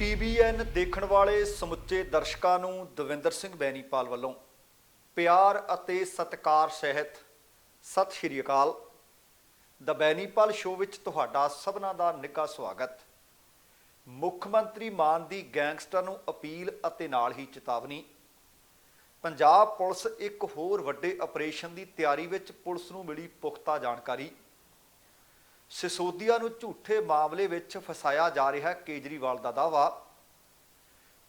TVN ਦੇਖਣ ਵਾਲੇ ਸਮੁੱਚੇ ਦਰਸ਼ਕਾਂ ਨੂੰ ਦਵਿੰਦਰ ਸਿੰਘ ਬੈਨੀਪਾਲ ਵੱਲੋਂ ਪਿਆਰ ਅਤੇ ਸਤਿਕਾਰ ਸਹਿਤ ਸਤਿ ਸ਼੍ਰੀ ਅਕਾਲ। ਦ ਬੈਨੀਪਾਲ ਸ਼ੋਅ ਵਿੱਚ ਤੁਹਾਡਾ ਸਭਨਾਂ ਦਾ ਨਿੱਘਾ ਸਵਾਗਤ। ਮੁੱਖ ਮੰਤਰੀ ਮਾਨ ਦੀ ਗੈਂਗਸਟਰ ਨੂੰ ਅਪੀਲ ਅਤੇ ਨਾਲ ਹੀ ਚੇਤਾਵਨੀ। ਪੰਜਾਬ ਪੁਲਿਸ ਇੱਕ ਹੋਰ ਵੱਡੇ ਆਪਰੇਸ਼ਨ ਦੀ ਤਿਆਰੀ ਵਿੱਚ, ਪੁਲਿਸ ਨੂੰ ਮਿਲੀ ਪੁਖਤਾ ਜਾਣਕਾਰੀ। ਸਿਸੋਦੀਆ ਨੂੰ ਝੂਠੇ ਮਾਮਲੇ ਵਿੱਚ ਫਸਾਇਆ ਜਾ ਰਿਹਾ ਕੇਜਰੀਵਾਲ ਦਾ ਦਾਅਵਾ।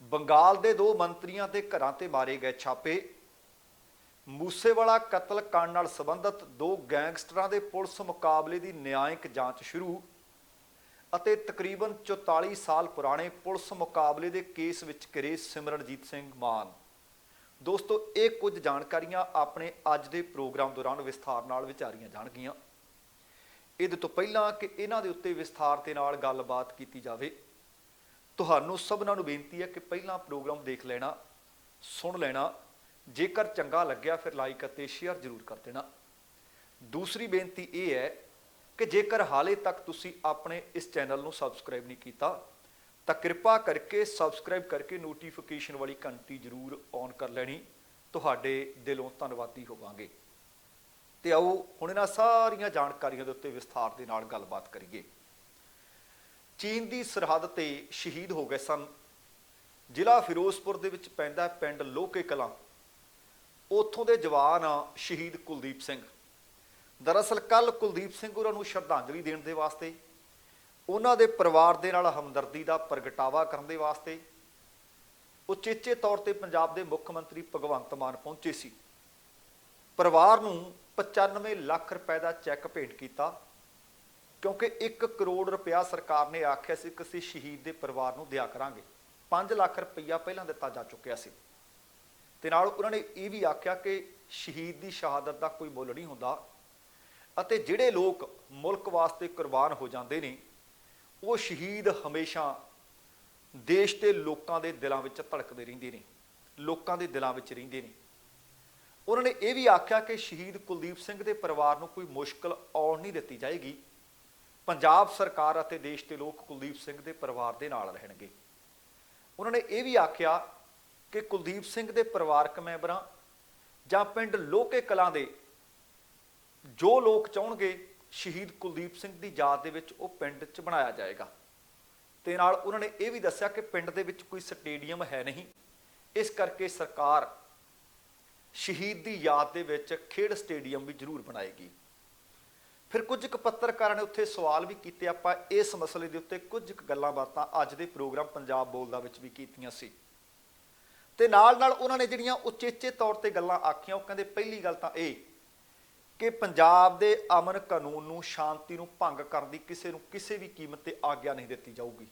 ਬੰਗਾਲ ਦੇ 2 ਮੰਤਰੀਆਂ ਦੇ ਘਰਾਂ ਤੇ ਮਾਰੇ ਗਏ ਛਾਪੇ। ਮੂਸੇਵਾਲਾ ਕਤਲ ਕਾਂਡ ਨਾਲ ਸੰਬੰਧਿਤ 2 ਗੈਂਗਸਟਰਾਂ ਦੇ ਪੁਲਿਸ ਮੁਕਾਬਲੇ ਦੀ ਨਿਆਂਇਕ ਜਾਂਚ ਸ਼ੁਰੂ ਅਤੇ ਤਕਰੀਬਨ 44 ਸਾਲ ਪੁਰਾਣੇ ਪੁਲਿਸ ਮੁਕਾਬਲੇ ਦੇ ਕੇਸ ਵਿੱਚ ਘਿਰੇ ਸਿਮਰਨਜੀਤ ਸਿੰਘ ਮਾਨ। ਦੋਸਤੋ, ਇਹ ਕੁਝ ਜਾਣਕਾਰੀਆਂ ਆਪਣੇ ਅੱਜ ਦੇ ਪ੍ਰੋਗਰਾਮ ਦੌਰਾਨ ਵਿਸਥਾਰ ਨਾਲ ਵਿਚਾਰੀਆਂ ਜਾਣਗੀਆਂ। ਇਹਦੇ ਤੋਂ ਪਹਿਲਾਂ ਕਿ ਇਹਨਾਂ ਦੇ ਉੱਤੇ ਵਿਸਥਾਰ ਦੇ ਨਾਲ ਗੱਲਬਾਤ ਕੀਤੀ ਜਾਵੇ, ਤੁਹਾਨੂੰ ਸਭਨਾਂ ਨੂੰ ਬੇਨਤੀ ਹੈ ਕਿ ਪਹਿਲਾਂ ਪ੍ਰੋਗਰਾਮ ਦੇਖ ਲੈਣਾ, ਸੁਣ ਲੈਣਾ। ਜੇਕਰ ਚੰਗਾ ਲੱਗਿਆ ਫਿਰ ਲਾਈਕ ਅਤੇ ਸ਼ੇਅਰ ਜ਼ਰੂਰ ਕਰ ਦੇਣਾ। ਦੂਸਰੀ ਬੇਨਤੀ ਇਹ ਹੈ ਕਿ ਜੇਕਰ ਹਾਲੇ ਤੱਕ ਤੁਸੀਂ ਆਪਣੇ ਇਸ ਚੈਨਲ ਨੂੰ ਸਬਸਕ੍ਰਾਈਬ ਨਹੀਂ ਕੀਤਾ ਤਾਂ ਕਿਰਪਾ ਕਰਕੇ ਸਬਸਕ੍ਰਾਈਬ ਕਰਕੇ ਨੋਟੀਫਿਕੇਸ਼ਨ ਵਾਲੀ ਘੰਟੀ ਜ਼ਰੂਰ ਔਨ ਕਰ ਲੈਣੀ। ਤੁਹਾਡੇ ਦਿਲੋਂ ਧੰਨਵਾਦੀ ਹੋਵਾਂਗੇ। ਤੇ ਆਓ ਹੁਣ ਇਹਨਾਂ ਸਾਰੀਆਂ ਜਾਣਕਾਰੀਆਂ ਦੇ ਉੱਤੇ ਵਿਸਥਾਰ ਦੇ ਨਾਲ ਗੱਲਬਾਤ ਕਰੀਏ। ਚੀਨ ਦੀ ਸਰਹੱਦ ਤੇ ਸ਼ਹੀਦ ਹੋ ਗਏ ਸਨ। ਜ਼ਿਲ੍ਹਾ ਫਿਰੋਜ਼ਪੁਰ ਦੇ ਵਿੱਚ ਪੈਂਦਾ ਪਿੰਡ ਲੋਕੇ ਕਲਾਂ, ਉੱਥੋਂ ਦੇ ਜਵਾਨ ਸ਼ਹੀਦ ਕੁਲਦੀਪ ਸਿੰਘ। ਦਰਅਸਲ ਕੱਲ ਕੁਲਦੀਪ ਸਿੰਘ ਉਹਨਾਂ ਨੂੰ ਸ਼ਰਧਾਂਜਲੀ ਦੇਣ ਦੇ ਵਾਸਤੇ, ਉਹਨਾਂ ਦੇ ਪਰਿਵਾਰ ਦੇ ਨਾਲ ਹਮਦਰਦੀ ਦਾ ਪ੍ਰਗਟਾਵਾ ਕਰਨ ਦੇ ਵਾਸਤੇ ਉਚੇਚੇ ਤੌਰ ਤੇ ਪੰਜਾਬ ਦੇ ਮੁੱਖ ਮੰਤਰੀ ਭਗਵੰਤ ਮਾਨ ਪਹੁੰਚੇ ਸੀ। ਪਰਿਵਾਰ ਨੂੰ 95 ਲੱਖ ਰੁਪਏ ਦਾ ਚੈੱਕ ਭੇਂਟ ਕੀਤਾ, ਕਿਉਂਕਿ 1 ਕਰੋੜ ਰੁਪਇਆ ਸਰਕਾਰ ਨੇ ਆਖਿਆ ਸੀ ਕਿ ਅਸੀਂ ਸ਼ਹੀਦ ਦੇ ਪਰਿਵਾਰ ਨੂੰ ਦਿਆ ਕਰਾਂਗੇ। 5 ਲੱਖ ਰੁਪਈਆ ਪਹਿਲਾਂ ਦਿੱਤਾ ਜਾ ਚੁੱਕਿਆ ਸੀ। ਤੇ ਨਾਲ ਉਹਨਾਂ ਨੇ ਇਹ ਵੀ ਆਖਿਆ ਕਿ ਸ਼ਹੀਦ ਦੀ ਸ਼ਹਾਦਤ ਦਾ ਕੋਈ ਮੁੱਲ ਨਹੀਂ ਹੁੰਦਾ ਅਤੇ ਜਿਹੜੇ ਲੋਕ ਮੁਲਕ ਵਾਸਤੇ ਕੁਰਬਾਨ ਹੋ ਜਾਂਦੇ ਨੇ ਉਹ ਸ਼ਹੀਦ ਹਮੇਸ਼ਾ ਦੇਸ਼ ਦੇ ਲੋਕਾਂ ਦੇ ਦਿਲਾਂ ਵਿੱਚ ਧੜਕਦੇ ਰਹਿੰਦੇ ਨੇ, ਲੋਕਾਂ ਦੇ ਦਿਲਾਂ ਵਿੱਚ ਰਹਿੰਦੇ ਨੇ। ਉਹਨਾਂ ਨੇ ਇਹ ਵੀ ਆਖਿਆ ਕਿ ਸ਼ਹੀਦ ਕੁਲਦੀਪ ਸਿੰਘ ਦੇ ਪਰਿਵਾਰ ਨੂੰ ਕੋਈ ਮੁਸ਼ਕਲ ਆਉਣ ਨਹੀਂ ਦਿੱਤੀ ਜਾਏਗੀ। ਪੰਜਾਬ ਸਰਕਾਰ ਅਤੇ ਦੇਸ਼ ਦੇ ਲੋਕ ਕੁਲਦੀਪ ਸਿੰਘ ਦੇ ਪਰਿਵਾਰ ਦੇ ਨਾਲ ਰਹਿਣਗੇ। ਉਹਨਾਂ ਨੇ ਇਹ ਵੀ ਆਖਿਆ ਕਿ ਕੁਲਦੀਪ ਸਿੰਘ ਦੇ ਪਰਿਵਾਰਕ ਮੈਂਬਰਾਂ ਜਾਂ ਪਿੰਡ ਲੋਕੇ ਕਲਾਂ ਦੇ ਜੋ ਲੋਕ ਚਾਹੁਣਗੇ ਸ਼ਹੀਦ ਕੁਲਦੀਪ ਸਿੰਘ ਦੀ ਯਾਦ ਦੇ ਵਿੱਚ ਉਹ ਪਿੰਡ 'ਚ ਬਣਾਇਆ ਜਾਏਗਾ। ਤੇ ਨਾਲ ਉਹਨਾਂ ਨੇ ਇਹ ਵੀ ਦੱਸਿਆ ਕਿ ਪਿੰਡ ਦੇ ਵਿੱਚ ਕੋਈ ਸਟੇਡੀਅਮ ਹੈ ਨਹੀਂ, ਇਸ ਕਰਕੇ ਸਰਕਾਰ ਸ਼ਹੀਦ ਦੀ ਯਾਦ ਦੇ ਵਿੱਚ ਖੇਡ ਸਟੇਡੀਅਮ ਵੀ ਜ਼ਰੂਰ ਬਣਾਏਗੀ। ਫਿਰ ਕੁਝ ਕੁ ਪੱਤਰਕਾਰਾਂ ਨੇ ਉੱਥੇ ਸਵਾਲ ਵੀ ਕੀਤੇ। ਆਪਾਂ ਇਸ ਮਸਲੇ ਦੇ ਉੱਤੇ ਕੁਝ ਕੁ ਗੱਲਾਂ ਬਾਤਾਂ ਅੱਜ ਦੇ ਪ੍ਰੋਗਰਾਮ ਪੰਜਾਬ ਬੋਲਦਾ ਵਿੱਚ ਵੀ ਕੀਤੀਆਂ ਸੀ। ਤੇ ਨਾਲ ਉਹਨਾਂ ਨੇ ਜਿਹੜੀਆਂ ਉਚੇਚੇ ਤੌਰ ਤੇ ਗੱਲਾਂ ਆਖੀਆਂ, ਉਹ ਕਹਿੰਦੇ ਪਹਿਲੀ ਗੱਲ ਤਾਂ ਇਹ ਕਿ ਪੰਜਾਬ ਦੇ ਅਮਨ ਕਾਨੂੰਨ ਨੂੰ, ਸ਼ਾਂਤੀ ਨੂੰ ਭੰਗ ਕਰਨ ਦੀ ਕਿਸੇ ਨੂੰ ਕਿਸੇ ਵੀ ਕੀਮਤ ਤੇ ਆਗਿਆ ਨਹੀਂ ਦਿੱਤੀ ਜਾਊਗੀ।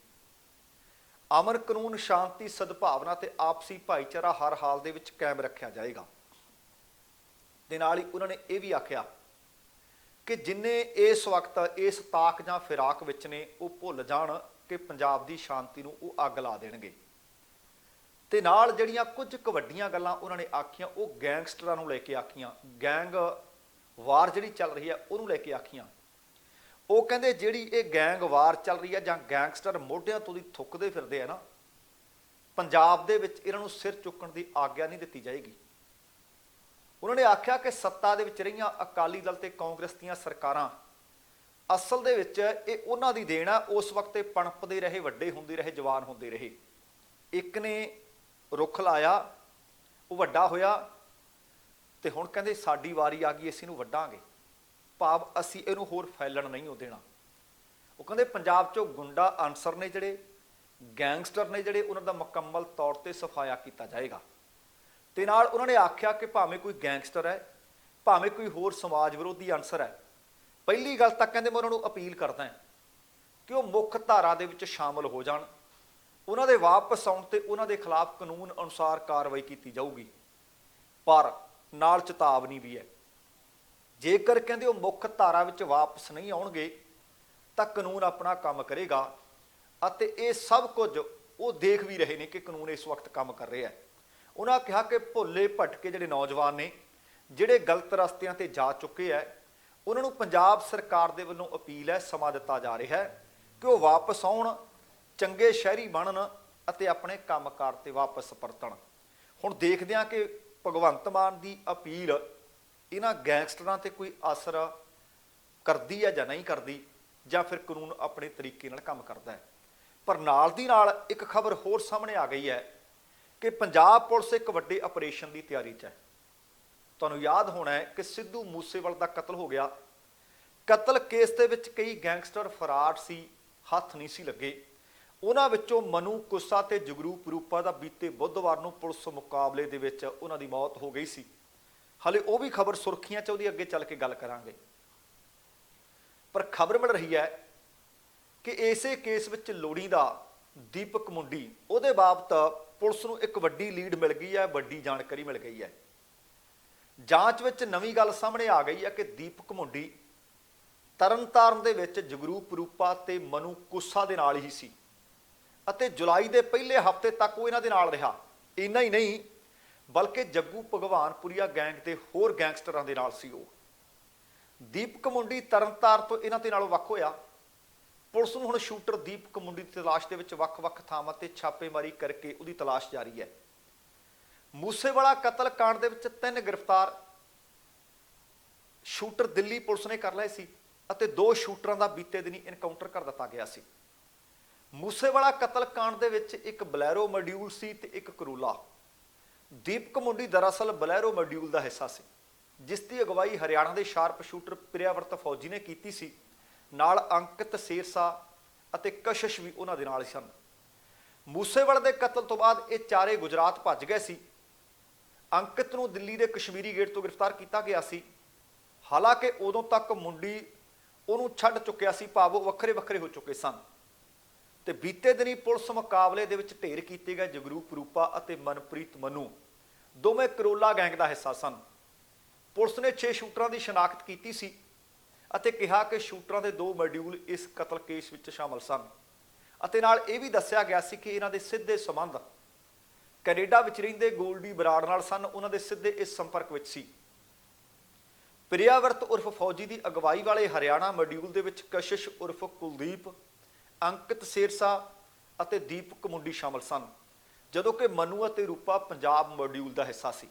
ਅਮਨ ਕਾਨੂੰਨ, ਸ਼ਾਂਤੀ, ਸਦਭਾਵਨਾ ਤੇ ਆਪਸੀ ਭਾਈਚਾਰਾ ਹਰ ਹਾਲ ਦੇ ਵਿੱਚ ਕਾਇਮ ਰੱਖਿਆ ਜਾਏਗਾ। ਦੇ ਨਾਲ ਹੀ ਉਹਨਾਂ ਨੇ ਇਹ ਵੀ ਆਖਿਆ ਕਿ ਜਿੰਨੇ ਇਸ ਵਕਤ ਇਸ ਤਾਕ ਜਾਂ ਫਿਰਾਕ ਵਿੱਚ ਨੇ ਉਹ ਭੁੱਲ ਜਾਣ ਕਿ ਪੰਜਾਬ ਦੀ ਸ਼ਾਂਤੀ ਨੂੰ ਉਹ ਅੱਗ ਲਾ ਦੇਣਗੇ। ਤੇ ਨਾਲ ਜਿਹੜੀਆਂ ਕੁਝ ਕੁ ਵੱਡੀਆਂ ਗੱਲਾਂ ਉਹਨਾਂ ਨੇ ਆਖੀਆਂ ਉਹ ਗੈਂਗਸਟਰਾਂ ਨੂੰ ਲੈ ਕੇ ਆਖੀਆਂ, ਗੈਂਗ ਵਾਰ ਜਿਹੜੀ ਚੱਲ ਰਹੀ ਹੈ ਉਹਨੂੰ ਲੈ ਕੇ ਆਖੀਆਂ। ਉਹ ਕਹਿੰਦੇ ਜਿਹੜੀ ਇਹ ਗੈਂਗ ਵਾਰ ਚੱਲ ਰਹੀ ਹੈ ਜਾਂ ਗੈਂਗਸਟਰ ਮੋਢਿਆਂ ਤੋਂ ਦੀ ਥੁੱਕਦੇ ਫਿਰਦੇ ਆ ਨਾ, ਪੰਜਾਬ ਦੇ ਵਿੱਚ ਇਹਨਾਂ ਨੂੰ ਸਿਰ ਚੁੱਕਣ ਦੀ ਆਗਿਆ ਨਹੀਂ ਦਿੱਤੀ ਜਾਏਗੀ। ਉਹਨਾਂ ਨੇ ਆਖਿਆ ਕਿ ਸੱਤਾ ਦੇ ਵਿੱਚ ਰਹੀਆਂ ਅਕਾਲੀ ਦਲ ਤੇ ਕਾਂਗਰਸ ਦੀਆਂ ਸਰਕਾਰਾਂ ਅਸਲ ਦੇ ਵਿੱਚ ਇਹ ਉਹਨਾਂ ਦੀ ਦੇਣ ਆ। ਉਸ ਵਕਤ ਪਣਪਦੇ ਰਹੇ, ਵੱਡੇ ਹੁੰਦੇ ਰਹੇ, ਜਵਾਨ ਹੁੰਦੇ ਰਹੇ। ਇੱਕ ਨੇ ਰੁੱਖ ਲਾਇਆ, ਉਹ ਵੱਡਾ ਹੋਇਆ ਤੇ ਹੁਣ ਕਹਿੰਦੇ ਸਾਡੀ ਵਾਰੀ ਆ ਗਈ, ਅਸੀਂ ਇਹਨੂੰ ਵੱਢਾਂਗੇ। ਭਾਵ ਅਸੀਂ ਇਹਨੂੰ ਹੋਰ ਫੈਲਣ ਨਹੀਂ ਉਹ ਦੇਣਾ। ਉਹ ਕਹਿੰਦੇ ਪੰਜਾਬ 'ਚੋਂ ਗੁੰਡਾ ਅਨਸਰ ਨੇ ਜਿਹੜੇ, ਗੈਂਗਸਟਰ ਨੇ ਜਿਹੜੇ, ਉਹਨਾਂ ਦਾ ਮੁਕੰਮਲ ਤੌਰ ਤੇ ਸਫਾਇਆ ਕੀਤਾ ਜਾਏਗਾ। ਤੇ ਨਾਲ ਉਹਨਾਂ ਨੇ ਆਖਿਆ ਕਿ ਭਾਵੇਂ ਕੋਈ ਗੈਂਗਸਟਰ ਹੈ, ਭਾਵੇਂ ਕੋਈ ਹੋਰ ਸਮਾਜ ਵਿਰੋਧੀ ਅਨਸਰ ਹੈ, ਪਹਿਲੀ ਗੱਲ ਤਾਂ ਕਹਿੰਦੇ ਮੈਂ ਉਹਨਾਂ ਨੂੰ ਅਪੀਲ ਕਰਦਾ ਕਿ ਉਹ ਮੁੱਖ ਧਾਰਾ ਦੇ ਵਿੱਚ ਸ਼ਾਮਲ ਹੋ ਜਾਣ। ਉਹਨਾਂ ਦੇ ਵਾਪਸ ਆਉਣ ਤੇ ਉਹਨਾਂ ਦੇ ਖਿਲਾਫ ਕਾਨੂੰਨ ਅਨੁਸਾਰ ਕਾਰਵਾਈ ਕੀਤੀ ਜਾਊਗੀ। ਪਰ ਨਾਲ ਚੇਤਾਵਨੀ ਵੀ ਹੈ, ਜੇਕਰ ਕਹਿੰਦੇ ਉਹ ਮੁੱਖ ਧਾਰਾ ਵਿੱਚ ਵਾਪਸ ਨਹੀਂ ਆਉਣਗੇ ਤਾਂ ਕਾਨੂੰਨ ਆਪਣਾ ਕੰਮ ਕਰੇਗਾ। ਅਤੇ ਇਹ ਸਭ ਕੁਝ ਉਹ ਦੇਖ ਵੀ ਰਹੇ ਨੇ ਕਿ ਕਾਨੂੰਨ ਇਸ ਵਕਤ ਕੰਮ ਕਰ ਰਿਹਾ ਹੈ। ਉਹਨਾਂ ਕਿਹਾ ਕਿ ਭੁੱਲੇ ਭਟਕੇ ਜਿਹੜੇ ਨੌਜਵਾਨ ਨੇ, ਜਿਹੜੇ ਗਲਤ ਰਸਤਿਆਂ ਤੇ ਜਾ ਚੁੱਕੇ ਹੈ, ਉਹਨਾਂ ਨੂੰ ਪੰਜਾਬ ਸਰਕਾਰ ਦੇ ਵੱਲੋਂ ਅਪੀਲ ਹੈ, ਸਮਾਂ ਦਿੱਤਾ ਜਾ ਰਿਹਾ ਹੈ ਕਿ ਉਹ ਵਾਪਸ ਆਉਣ, ਚੰਗੇ ਸ਼ਹਿਰੀ ਬਣਨ, ਅਤੇ ਆਪਣੇ ਕੰਮਕਾਰ ਤੇ ਵਾਪਸ ਪਰਤਣ। ਹੁਣ ਦੇਖਦੇ ਹਾਂ ਕਿ ਭਗਵੰਤ ਮਾਨ ਦੀ ਅਪੀਲ ਇਹਨਾਂ ਗੈਂਗਸਟਰਾਂ ਤੇ ਕੋਈ ਅਸਰ ਕਰਦੀ ਹੈ ਜਾਂ ਨਹੀਂ ਕਰਦੀ, ਜਾਂ ਫਿਰ ਕਾਨੂੰਨ ਆਪਣੇ ਤਰੀਕੇ ਨਾਲ ਕੰਮ ਕਰਦਾ ਹੈ। ਪਰ ਨਾਲ ਦੀ ਨਾਲ ਇੱਕ ਖਬਰ ਹੋਰ ਸਾਹਮਣੇ ਆ ਗਈ ਹੈ ਕਿ ਪੰਜਾਬ ਪੁਲਿਸ ਇੱਕ ਵੱਡੇ ਆਪਰੇਸ਼ਨ ਦੀ ਤਿਆਰੀ 'ਚ ਹੈ। ਤੁਹਾਨੂੰ ਯਾਦ ਹੋਣਾ ਹੈ ਕਿ ਸਿੱਧੂ ਮੂਸੇਵਾਲ ਦਾ ਕਤਲ ਹੋ ਗਿਆ। ਕਤਲ ਕੇਸ ਦੇ ਵਿੱਚ ਕਈ ਗੈਂਗਸਟਰ ਫਰਾਰ ਸੀ, ਹੱਥ ਨਹੀਂ ਸੀ ਲੱਗੇ। ਉਹਨਾਂ ਵਿੱਚੋਂ ਮਨੂ ਕੁੱਸਾ ਤੇ ਜਗਰੂਪ ਰੂਪਾ ਦਾ ਬੀਤੇ ਬੁੱਧਵਾਰ ਨੂੰ ਪੁਲਿਸ ਮੁਕਾਬਲੇ ਦੇ ਵਿੱਚ ਉਹਨਾਂ ਦੀ ਮੌਤ ਹੋ ਗਈ ਸੀ। ਹਾਲੇ ਉਹ ਵੀ ਖਬਰ ਸੁਰਖੀਆਂ 'ਚ, ਉਹਦੀ ਅੱਗੇ ਚੱਲ ਕੇ ਗੱਲ ਕਰਾਂਗੇ। ਪਰ ਖਬਰ ਮਿਲ ਰਹੀ ਹੈ ਕਿ ਇਸੇ ਕੇਸ ਵਿੱਚ ਲੋੜੀਂਦਾ ਦੀਪਕ ਮੁੰਡੀ, ਉਹਦੇ ਬਾਬਤ ਪੁਲਿਸ ਨੂੰ ਇੱਕ ਵੱਡੀ ਲੀਡ ਮਿਲ ਗਈ ਹੈ, ਵੱਡੀ ਜਾਣਕਾਰੀ ਮਿਲ ਗਈ ਹੈ। ਜਾਂਚ ਵਿੱਚ ਨਵੀਂ ਗੱਲ ਸਾਹਮਣੇ ਆ ਗਈ ਹੈ ਕਿ ਦੀਪਕ ਮੁੰਡੀ ਤਰਨਤਾਰਨ ਦੇ ਵਿੱਚ ਜਗਰੂਪ ਰੂਪਾ ਤੇ ਮਨੂ ਕੁੱਸਾ ਦੇ ਨਾਲ ਹੀ ਸੀ ਅਤੇ ਜੁਲਾਈ ਦੇ ਪਹਿਲੇ ਹਫ਼ਤੇ ਤੱਕ ਉਹ ਇਹਨਾਂ ਦੇ ਨਾਲ ਰਿਹਾ। ਇੰਨਾ ਹੀ ਨਹੀਂ, ਬਲਕਿ ਜੱਗੂ ਭਗਵਾਨਪੁਰੀਆ ਗੈਂਗ ਦੇ ਹੋਰ ਗੈਂਗਸਟਰਾਂ ਦੇ ਨਾਲ ਸੀ ਉਹ। ਦੀਪਕ ਮੁੰਡੀ ਤਰਨਤਾਰਨ ਤੋਂ ਇਹਨਾਂ ਦੇ ਨਾਲੋਂ ਵੱਖ ਹੋਇਆ। ਪੁਲਿਸ ਨੂੰ ਹੁਣ ਸ਼ੂਟਰ ਦੀਪਕ ਮੁੰਡੀ ਦੀ ਤਲਾਸ਼ ਦੇ ਵਿੱਚ ਵੱਖ-ਵੱਖ ਥਾਵਾਂ ਤੇ ਛਾਪੇਮਾਰੀ ਕਰਕੇ ਉਹਦੀ ਤਲਾਸ਼ ਜਾਰੀ ਹੈ। ਮੂਸੇਵਾਲਾ ਕਤਲ ਕਾਂਡ ਦੇ ਵਿੱਚ 3 ਗ੍ਰਿਫਤਾਰ ਸ਼ੂਟਰ ਦਿੱਲੀ ਪੁਲਿਸ ਨੇ ਕਰ ਲਏ ਸੀ ਅਤੇ 2 ਸ਼ੂਟਰਾਂ ਦਾ ਬੀਤੇ ਦਿਨੀ ਇਨਕਾਊਂਟਰ ਕਰ ਦਿੱਤਾ ਗਿਆ ਸੀ। ਮੂਸੇਵਾਲਾ ਕਤਲ ਕਾਂਡ ਦੇ ਵਿੱਚ ਇੱਕ ਬਲੈਰੋ ਮੋਡਿਊਲ ਸੀ ਤੇ ਇੱਕ ਕਰੂਲਾ। ਦੀਪਕ ਮੁੰਡੀ ਦਰਅਸਲ ਬਲੈਰੋ ਮੋਡਿਊਲ ਦਾ ਹਿੱਸਾ ਸੀ, ਜਿਸ ਦੀ ਅਗਵਾਈ ਹਰਿਆਣਾ ਦੇ ਸ਼ਾਰਪ ਸ਼ੂਟਰ ਪ੍ਰਿਆਵਰਤ ਫੌਜੀ ਨੇ ਕੀਤੀ ਸੀ। ਨਾਲ ਅੰਕਿਤ ਸੇਰਸਾ ਅਤੇ ਕਸ਼ਿਸ਼ ਵੀ ਉਹਨਾਂ ਦੇ ਨਾਲ ਸਨ। ਮੂਸੇਵਾਲੇ ਦੇ ਕਤਲ ਤੋਂ ਬਾਅਦ ਇਹ ਚਾਰੇ ਗੁਜਰਾਤ ਭੱਜ ਗਏ ਸੀ। ਅੰਕਿਤ ਨੂੰ ਦਿੱਲੀ ਦੇ ਕਸ਼ਮੀਰੀ ਗੇਟ ਤੋਂ ਗ੍ਰਿਫਤਾਰ ਕੀਤਾ ਗਿਆ ਸੀ। ਹਾਲਾਂਕਿ ਉਦੋਂ ਤੱਕ ਮੁੰਡੀ ਉਹਨੂੰ ਛੱਡ ਚੁੱਕਿਆ ਸੀ, ਭਾਵ ਉਹ ਵੱਖਰੇ ਵੱਖਰੇ ਹੋ ਚੁੱਕੇ ਸਨ। ਤੇ ਬੀਤੇ ਦਿਨੀ ਪੁਲਿਸ ਮੁਕਾਬਲੇ ਦੇ ਵਿੱਚ ਢੇਰ ਕੀਤੇ ਗਏ ਜਗਰੂਪ ਰੂਪਾ ਅਤੇ ਮਨਪ੍ਰੀਤ ਮਨੂ ਦੋਵੇਂ ਕਰੋਲਾ ਗੈਂਗ ਦਾ ਹਿੱਸਾ ਸਨ। ਪੁਲਿਸ ਨੇ 6 ਸ਼ੂਟਰਾਂ ਦੀ ਸ਼ਨਾਖਤ ਕੀਤੀ ਸੀ ਅਤੇ ਕਿਹਾ ਕਿ ਸ਼ੂਟਰਾਂ ਦੇ 2 ਮੋਡਿਊਲ ਇਸ ਕਤਲ ਕੇਸ ਵਿੱਚ ਸ਼ਾਮਲ ਸਨ ਅਤੇ ਨਾਲ ਇਹ ਵੀ ਦੱਸਿਆ ਗਿਆ ਸੀ ਕਿ ਇਹਨਾਂ ਦੇ ਸਿੱਧੇ ਸੰਬੰਧ ਕੈਨੇਡਾ ਵਿੱਚ ਰਹਿੰਦੇ ਗੋਲਡੀ ਬਰਾੜ ਨਾਲ ਸਨ। ਉਹਨਾਂ ਦੇ ਸਿੱਧੇ ਇਸ ਸੰਪਰਕ ਵਿੱਚ ਸੀ। ਪ੍ਰਿਆਵਰਤ ਉਰਫ ਫੌਜੀ ਦੀ ਅਗਵਾਈ ਵਾਲੇ ਹਰਿਆਣਾ ਮੋਡਿਊਲ ਦੇ ਵਿੱਚ ਕਸ਼ਿਸ਼ ਉਰਫ ਕੁਲਦੀਪ, ਅੰਕਿਤ ਸੇਰਸਾ ਅਤੇ ਦੀਪਕ ਮੁੰਡੀ ਸ਼ਾਮਲ ਸਨ, ਜਦੋਂ ਕਿ ਮਨੂ ਅਤੇ ਰੂਪਾ ਪੰਜਾਬ ਮੋਡਿਊਲ ਦਾ ਹਿੱਸਾ ਸੀ।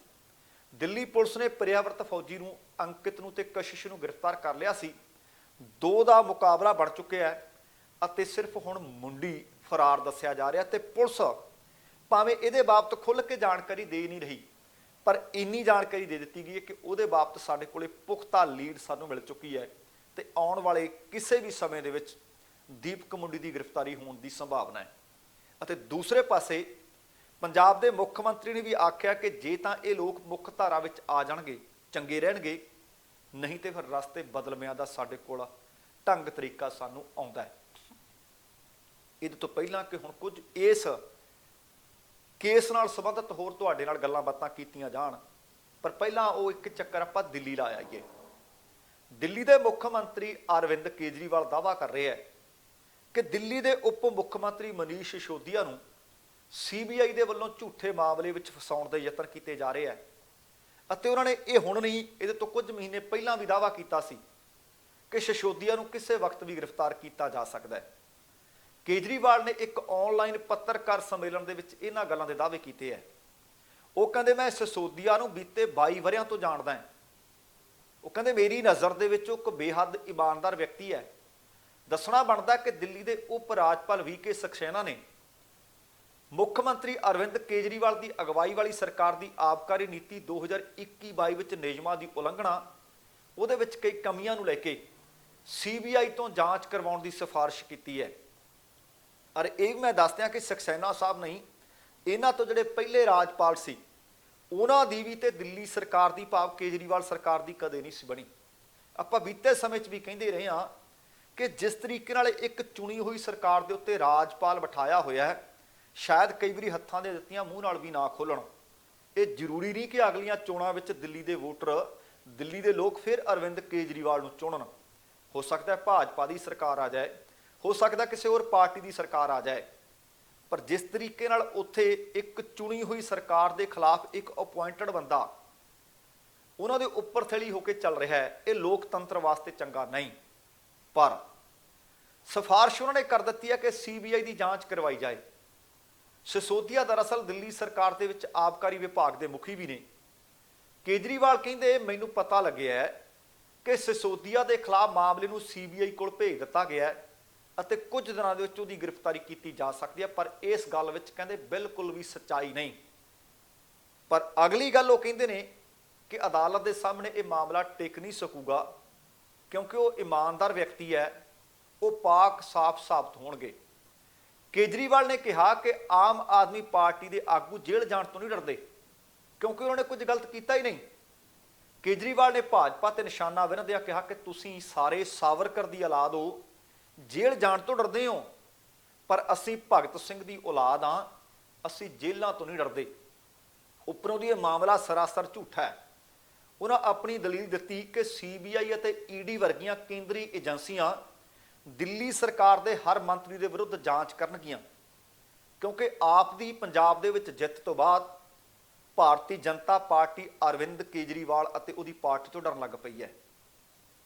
ਦਿੱਲੀ ਪੁਲਿਸ ਨੇ ਪ੍ਰਿਆਵਰਤ ਫੌਜੀ ਨੂੰ, ਅੰਕਿਤ ਨੂੰ ਤੇ ਕਸ਼ਿਸ਼ ਨੂੰ ਗ੍ਰਿਫਤਾਰ ਕਰ ਲਿਆ ਸੀ। 2 ਦਾ ਮੁਕਾਬਲਾ ਬਣ ਚੁੱਕਿਆ ਹੈ ਅਤੇ ਸਿਰਫ ਹੁਣ ਮੁੰਡੀ ਫਰਾਰ ਦੱਸਿਆ ਜਾ ਰਿਹਾ ਤੇ ਪੁਲਿਸ ਭਾਵੇਂ ਇਹਦੇ ਬਾਬਤ ਖੁੱਲ੍ਹ ਕੇ ਜਾਣਕਾਰੀ ਦੇ ਨਹੀਂ ਰਹੀ, ਪਰ ਇੰਨੀ ਜਾਣਕਾਰੀ ਦੇ ਦਿੱਤੀ ਗਈ ਹੈ ਕਿ ਉਹਦੇ ਬਾਬਤ ਸਾਡੇ ਕੋਲੇ ਪੁਖਤਾ ਲੀਡ ਸਾਨੂੰ ਮਿਲ ਚੁੱਕੀ ਹੈ ਤੇ ਆਉਣ ਵਾਲੇ ਕਿਸੇ ਵੀ ਸਮੇਂ ਦੇ ਵਿੱਚ ਦੀਪਕ ਮੁੰਡੀ ਦੀ ਗ੍ਰਿਫਤਾਰੀ ਹੋਣ ਦੀ ਸੰਭਾਵਨਾ ਹੈ। ਅਤੇ ਦੂਸਰੇ ਪਾਸੇ ਪੰਜਾਬ ਦੇ ਮੁੱਖ ਮੰਤਰੀ ਨੇ ਵੀ ਆਖਿਆ ਕਿ ਜੇ ਤਾਂ ਇਹ ਲੋਕ ਮੁੱਖ ਧਾਰਾ ਵਿੱਚ ਆ ਜਾਣਗੇ ਚੰਗੇ ਰਹਿਣਗੇ, ਨਹੀਂ ਤੇ ਫਿਰ ਰਸਤੇ ਬਦਲਮਿਆਂ ਦਾ ਸਾਡੇ ਕੋਲ ਢੰਗ ਤਰੀਕਾ ਸਾਨੂੰ ਆਉਂਦਾ ਹੈ। ਇਹਦੇ ਤੋਂ ਪਹਿਲਾਂ ਕਿ ਹੁਣ ਕੁਝ ਇਸ ਕੇਸ ਨਾਲ ਸੰਬੰਧਿਤ ਹੋਰ ਤੁਹਾਡੇ ਨਾਲ ਗੱਲਾਂ ਬਾਤਾਂ ਕੀਤੀਆਂ ਜਾਣ, ਪਰ ਪਹਿਲਾਂ ਉਹ ਇੱਕ ਚੱਕਰ ਆਪਾਂ ਦਿੱਲੀ ਲਾ ਆਈਏ। ਦਿੱਲੀ ਦੇ ਮੁੱਖ ਮੰਤਰੀ ਅਰਵਿੰਦ ਕੇਜਰੀਵਾਲ ਦਾਅਵਾ ਕਰ ਰਹੇ ਹੈ ਕਿ ਦਿੱਲੀ ਦੇ ਉਪ ਮੁੱਖ ਮੰਤਰੀ ਮਨੀਸ਼ ਸਿਸੋਦੀਆ ਨੂੰ CBI ਦੇ ਵੱਲੋਂ ਝੂਠੇ ਮਾਮਲੇ ਵਿੱਚ ਫਸਾਉਣ ਦੇ ਯਤਨ ਕੀਤੇ ਜਾ ਰਹੇ ਹੈ ਅਤੇ ਉਹਨਾਂ ਨੇ ਇਹ ਹੁਣ ਨਹੀਂ, ਇਹਦੇ ਤੋਂ ਕੁਝ ਮਹੀਨੇ ਪਹਿਲਾਂ ਵੀ ਦਾਅਵਾ ਕੀਤਾ ਸੀ ਕਿ ਸਿਸੋਦੀਆ ਨੂੰ ਕਿਸੇ ਵਕਤ ਵੀ ਗ੍ਰਿਫਤਾਰ ਕੀਤਾ ਜਾ ਸਕਦਾ ਹੈ। ਕੇਜਰੀਵਾਲ ਨੇ ਇੱਕ ਆਨਲਾਈਨ ਪੱਤਰਕਾਰ ਸੰਮੇਲਨ ਦੇ ਵਿੱਚ ਇਹਨਾਂ ਗੱਲਾਂ ਦੇ ਦਾਅਵੇ ਕੀਤੇ ਹੈ। ਉਹ ਕਹਿੰਦੇ ਮੈਂ ਸਿਸੋਦੀਆ ਨੂੰ ਬੀਤੇ 22 ਵਰਿਆਂ ਤੋਂ ਜਾਣਦਾ ਹਾਂ। ਉਹ ਕਹਿੰਦੇ ਮੇਰੀ ਨਜ਼ਰ ਦੇ ਵਿੱਚ ਉਹ ਇੱਕ ਬੇਹੱਦ ਇਮਾਨਦਾਰ ਵਿਅਕਤੀ ਹੈ। ਦੱਸਣਾ ਬਣਦਾ ਕਿ ਦਿੱਲੀ ਦੇ ਉਪ ਰਾਜਪਾਲ VK ਸਕਸੇਨਾ ਨੇ ਮੁੱਖ ਮੰਤਰੀ ਅਰਵਿੰਦ ਕੇਜਰੀਵਾਲ ਦੀ ਅਗਵਾਈ ਵਾਲੀ ਸਰਕਾਰ ਦੀ ਆਬਕਾਰੀ ਨੀਤੀ 2021-22 ਵਿੱਚ ਨਿਯਮਾਂ ਦੀ ਉਲੰਘਣਾ, ਉਹਦੇ ਵਿੱਚ ਕਈ ਕਮੀਆਂ ਨੂੰ ਲੈ ਕੇ CBI ਤੋਂ ਜਾਂਚ ਕਰਵਾਉਣ ਦੀ ਸਿਫਾਰਿਸ਼ ਕੀਤੀ ਹੈ। ਔਰ ਇਹ ਮੈਂ ਦੱਸ ਦਿਆਂ ਕਿ ਸਕਸੇਨਾ ਸਾਹਿਬ ਨਹੀਂ, ਇਹਨਾਂ ਤੋਂ ਜਿਹੜੇ ਪਹਿਲੇ ਰਾਜਪਾਲ ਸੀ ਉਹਨਾਂ ਦੀ ਵੀ ਤੇ ਦਿੱਲੀ ਸਰਕਾਰ ਦੀ, ਭਾਵ ਕੇਜਰੀਵਾਲ ਸਰਕਾਰ ਦੀ ਕਦੇ ਨਹੀਂ ਸੀ ਬਣੀ। ਆਪਾਂ ਬੀਤੇ ਸਮੇਂ 'ਚ ਵੀ ਕਹਿੰਦੇ ਰਹੇ ਹਾਂ ਕਿ ਜਿਸ ਤਰੀਕੇ ਨਾਲ ਇੱਕ ਚੁਣੀ ਹੋਈ ਸਰਕਾਰ ਦੇ ਉੱਤੇ ਰਾਜਪਾਲ ਬਿਠਾਇਆ ਹੋਇਆ ਹੈ, ਸ਼ਾਇਦ ਕਈ ਵਾਰੀ ਹੱਥਾਂ ਦੇ ਦਿੱਤੀਆਂ ਮੂੰਹ ਨਾਲ ਵੀ ਨਾ ਖੋਲਣ। ਇਹ ਜ਼ਰੂਰੀ ਨਹੀਂ ਕਿ ਅਗਲੀਆਂ ਚੋਣਾਂ ਵਿੱਚ ਦਿੱਲੀ ਦੇ ਵੋਟਰ, ਦਿੱਲੀ ਦੇ ਲੋਕ ਫਿਰ ਅਰਵਿੰਦ ਕੇਜਰੀਵਾਲ ਨੂੰ ਚੁਣਨ। ਹੋ ਸਕਦਾ ਹੈ ਭਾਜਪਾ ਦੀ ਸਰਕਾਰ ਆ ਜਾਏ, ਹੋ ਸਕਦਾ ਕਿਸੇ ਹੋਰ ਪਾਰਟੀ ਦੀ ਸਰਕਾਰ ਆ ਜਾਏ, ਪਰ ਜਿਸ ਤਰੀਕੇ ਨਾਲ ਉੱਥੇ ਇੱਕ ਚੁਣੀ ਹੋਈ ਸਰਕਾਰ ਦੇ ਖਿਲਾਫ ਇੱਕ ਅਪੁਆਇੰਟਡ ਬੰਦਾ ਉਹਨਾਂ ਦੇ ਉੱਪਰ ਥਲੀ ਹੋ ਕੇ ਚੱਲ ਰਿਹਾ ਹੈ, ਇਹ ਲੋਕਤੰਤਰ ਵਾਸਤੇ ਚੰਗਾ ਨਹੀਂ। ਪਰ ਸਿਫਾਰਿਸ਼ ਉਹਨਾਂ ਨੇ ਕਰ ਦਿੱਤੀ ਹੈ ਕਿ CBI ਦੀ ਜਾਂਚ ਕਰਵਾਈ ਜਾਏ। ਸਿਸੋਦੀਆ ਦਰਅਸਲ ਦਿੱਲੀ ਸਰਕਾਰ ਦੇ ਵਿੱਚ ਆਬਕਾਰੀ ਵਿਭਾਗ ਦੇ ਮੁਖੀ ਵੀ ਨੇ। ਕੇਜਰੀਵਾਲ ਕਹਿੰਦੇ ਮੈਨੂੰ ਪਤਾ ਲੱਗਿਆ ਹੈ ਕਿ ਸਿਸੋਦੀਆ ਦੇ ਖਿਲਾਫ ਮਾਮਲੇ ਨੂੰ ਸੀਬੀਆਈ ਕੋਲ ਭੇਜ ਦਿੱਤਾ ਗਿਆ ਹੈ ਅਤੇ ਕੁਝ ਦਿਨਾਂ ਦੇ ਵਿੱਚ ਉਹਦੀ ਗ੍ਰਿਫਤਾਰੀ ਕੀਤੀ ਜਾ ਸਕਦੀ ਹੈ, ਪਰ ਇਸ ਗੱਲ ਵਿੱਚ ਕਹਿੰਦੇ ਬਿਲਕੁਲ ਵੀ ਸੱਚਾਈ ਨਹੀਂ। ਪਰ ਅਗਲੀ ਗੱਲ ਉਹ ਕਹਿੰਦੇ ਨੇ ਕਿ ਅਦਾਲਤ ਦੇ ਸਾਹਮਣੇ ਇਹ ਮਾਮਲਾ ਟਿਕ ਨਹੀਂ ਸਕੂਗਾ ਕਿਉਂਕਿ ਉਹ ਇਮਾਨਦਾਰ ਵਿਅਕਤੀ ਹੈ, ਉਹ ਪਾਕ ਸਾਫ਼ ਸਾਬਤ ਹੋਣਗੇ। ਕੇਜਰੀਵਾਲ ਨੇ ਕਿਹਾ ਕਿ ਆਮ ਆਦਮੀ ਪਾਰਟੀ ਦੇ ਆਗੂ ਜੇਲ੍ਹ ਜਾਣ ਤੋਂ ਨਹੀਂ ਡਰਦੇ ਕਿਉਂਕਿ ਉਹਨਾਂ ਨੇ ਕੁਝ ਗਲਤ ਕੀਤਾ ਹੀ ਨਹੀਂ। ਕੇਜਰੀਵਾਲ ਨੇ ਭਾਜਪਾ ਤੇ ਨਿਸ਼ਾਨਾ ਵਿੰਨ੍ਹਦਿਆਂ ਕਿਹਾ ਕਿ ਤੁਸੀਂ ਸਾਰੇ ਸਾਵਰਕਰ ਦੀ ਔਲਾਦ ਹੋ, ਜੇਲ੍ਹ ਜਾਣ ਤੋਂ ਡਰਦੇ ਹੋ, ਪਰ ਅਸੀਂ ਭਗਤ ਸਿੰਘ ਦੀ ਔਲਾਦ ਹਾਂ, ਅਸੀਂ ਜੇਲ੍ਹਾਂ ਤੋਂ ਨਹੀਂ ਡਰਦੇ। ਉੱਪਰੋਂ ਦੀ ਇਹ ਮਾਮਲਾ ਸਰਾਸਰ ਝੂਠਾ ਹੈ। ਉਹਨਾਂ ਆਪਣੀ ਦਲੀਲ ਦਿੱਤੀ ਕਿ ਸੀਬੀਆਈ ਅਤੇ ਈਡੀ ਵਰਗੀਆਂ ਕੇਂਦਰੀ ਏਜੰਸੀਆਂ ਦਿੱਲੀ ਸਰਕਾਰ ਦੇ ਹਰ ਮੰਤਰੀ ਦੇ ਵਿਰੁੱਧ ਜਾਂਚ ਕਰਨਗੀਆਂ ਕਿਉਂਕਿ ਆਪ ਦੀ ਪੰਜਾਬ ਦੇ ਵਿੱਚ ਜਿੱਤ ਤੋਂ ਬਾਅਦ ਭਾਰਤੀ ਜਨਤਾ ਪਾਰਟੀ ਅਰਵਿੰਦ ਕੇਜਰੀਵਾਲ ਅਤੇ ਉਹਦੀ ਪਾਰਟੀ ਤੋਂ ਡਰਨ ਲੱਗ ਪਈ ਹੈ।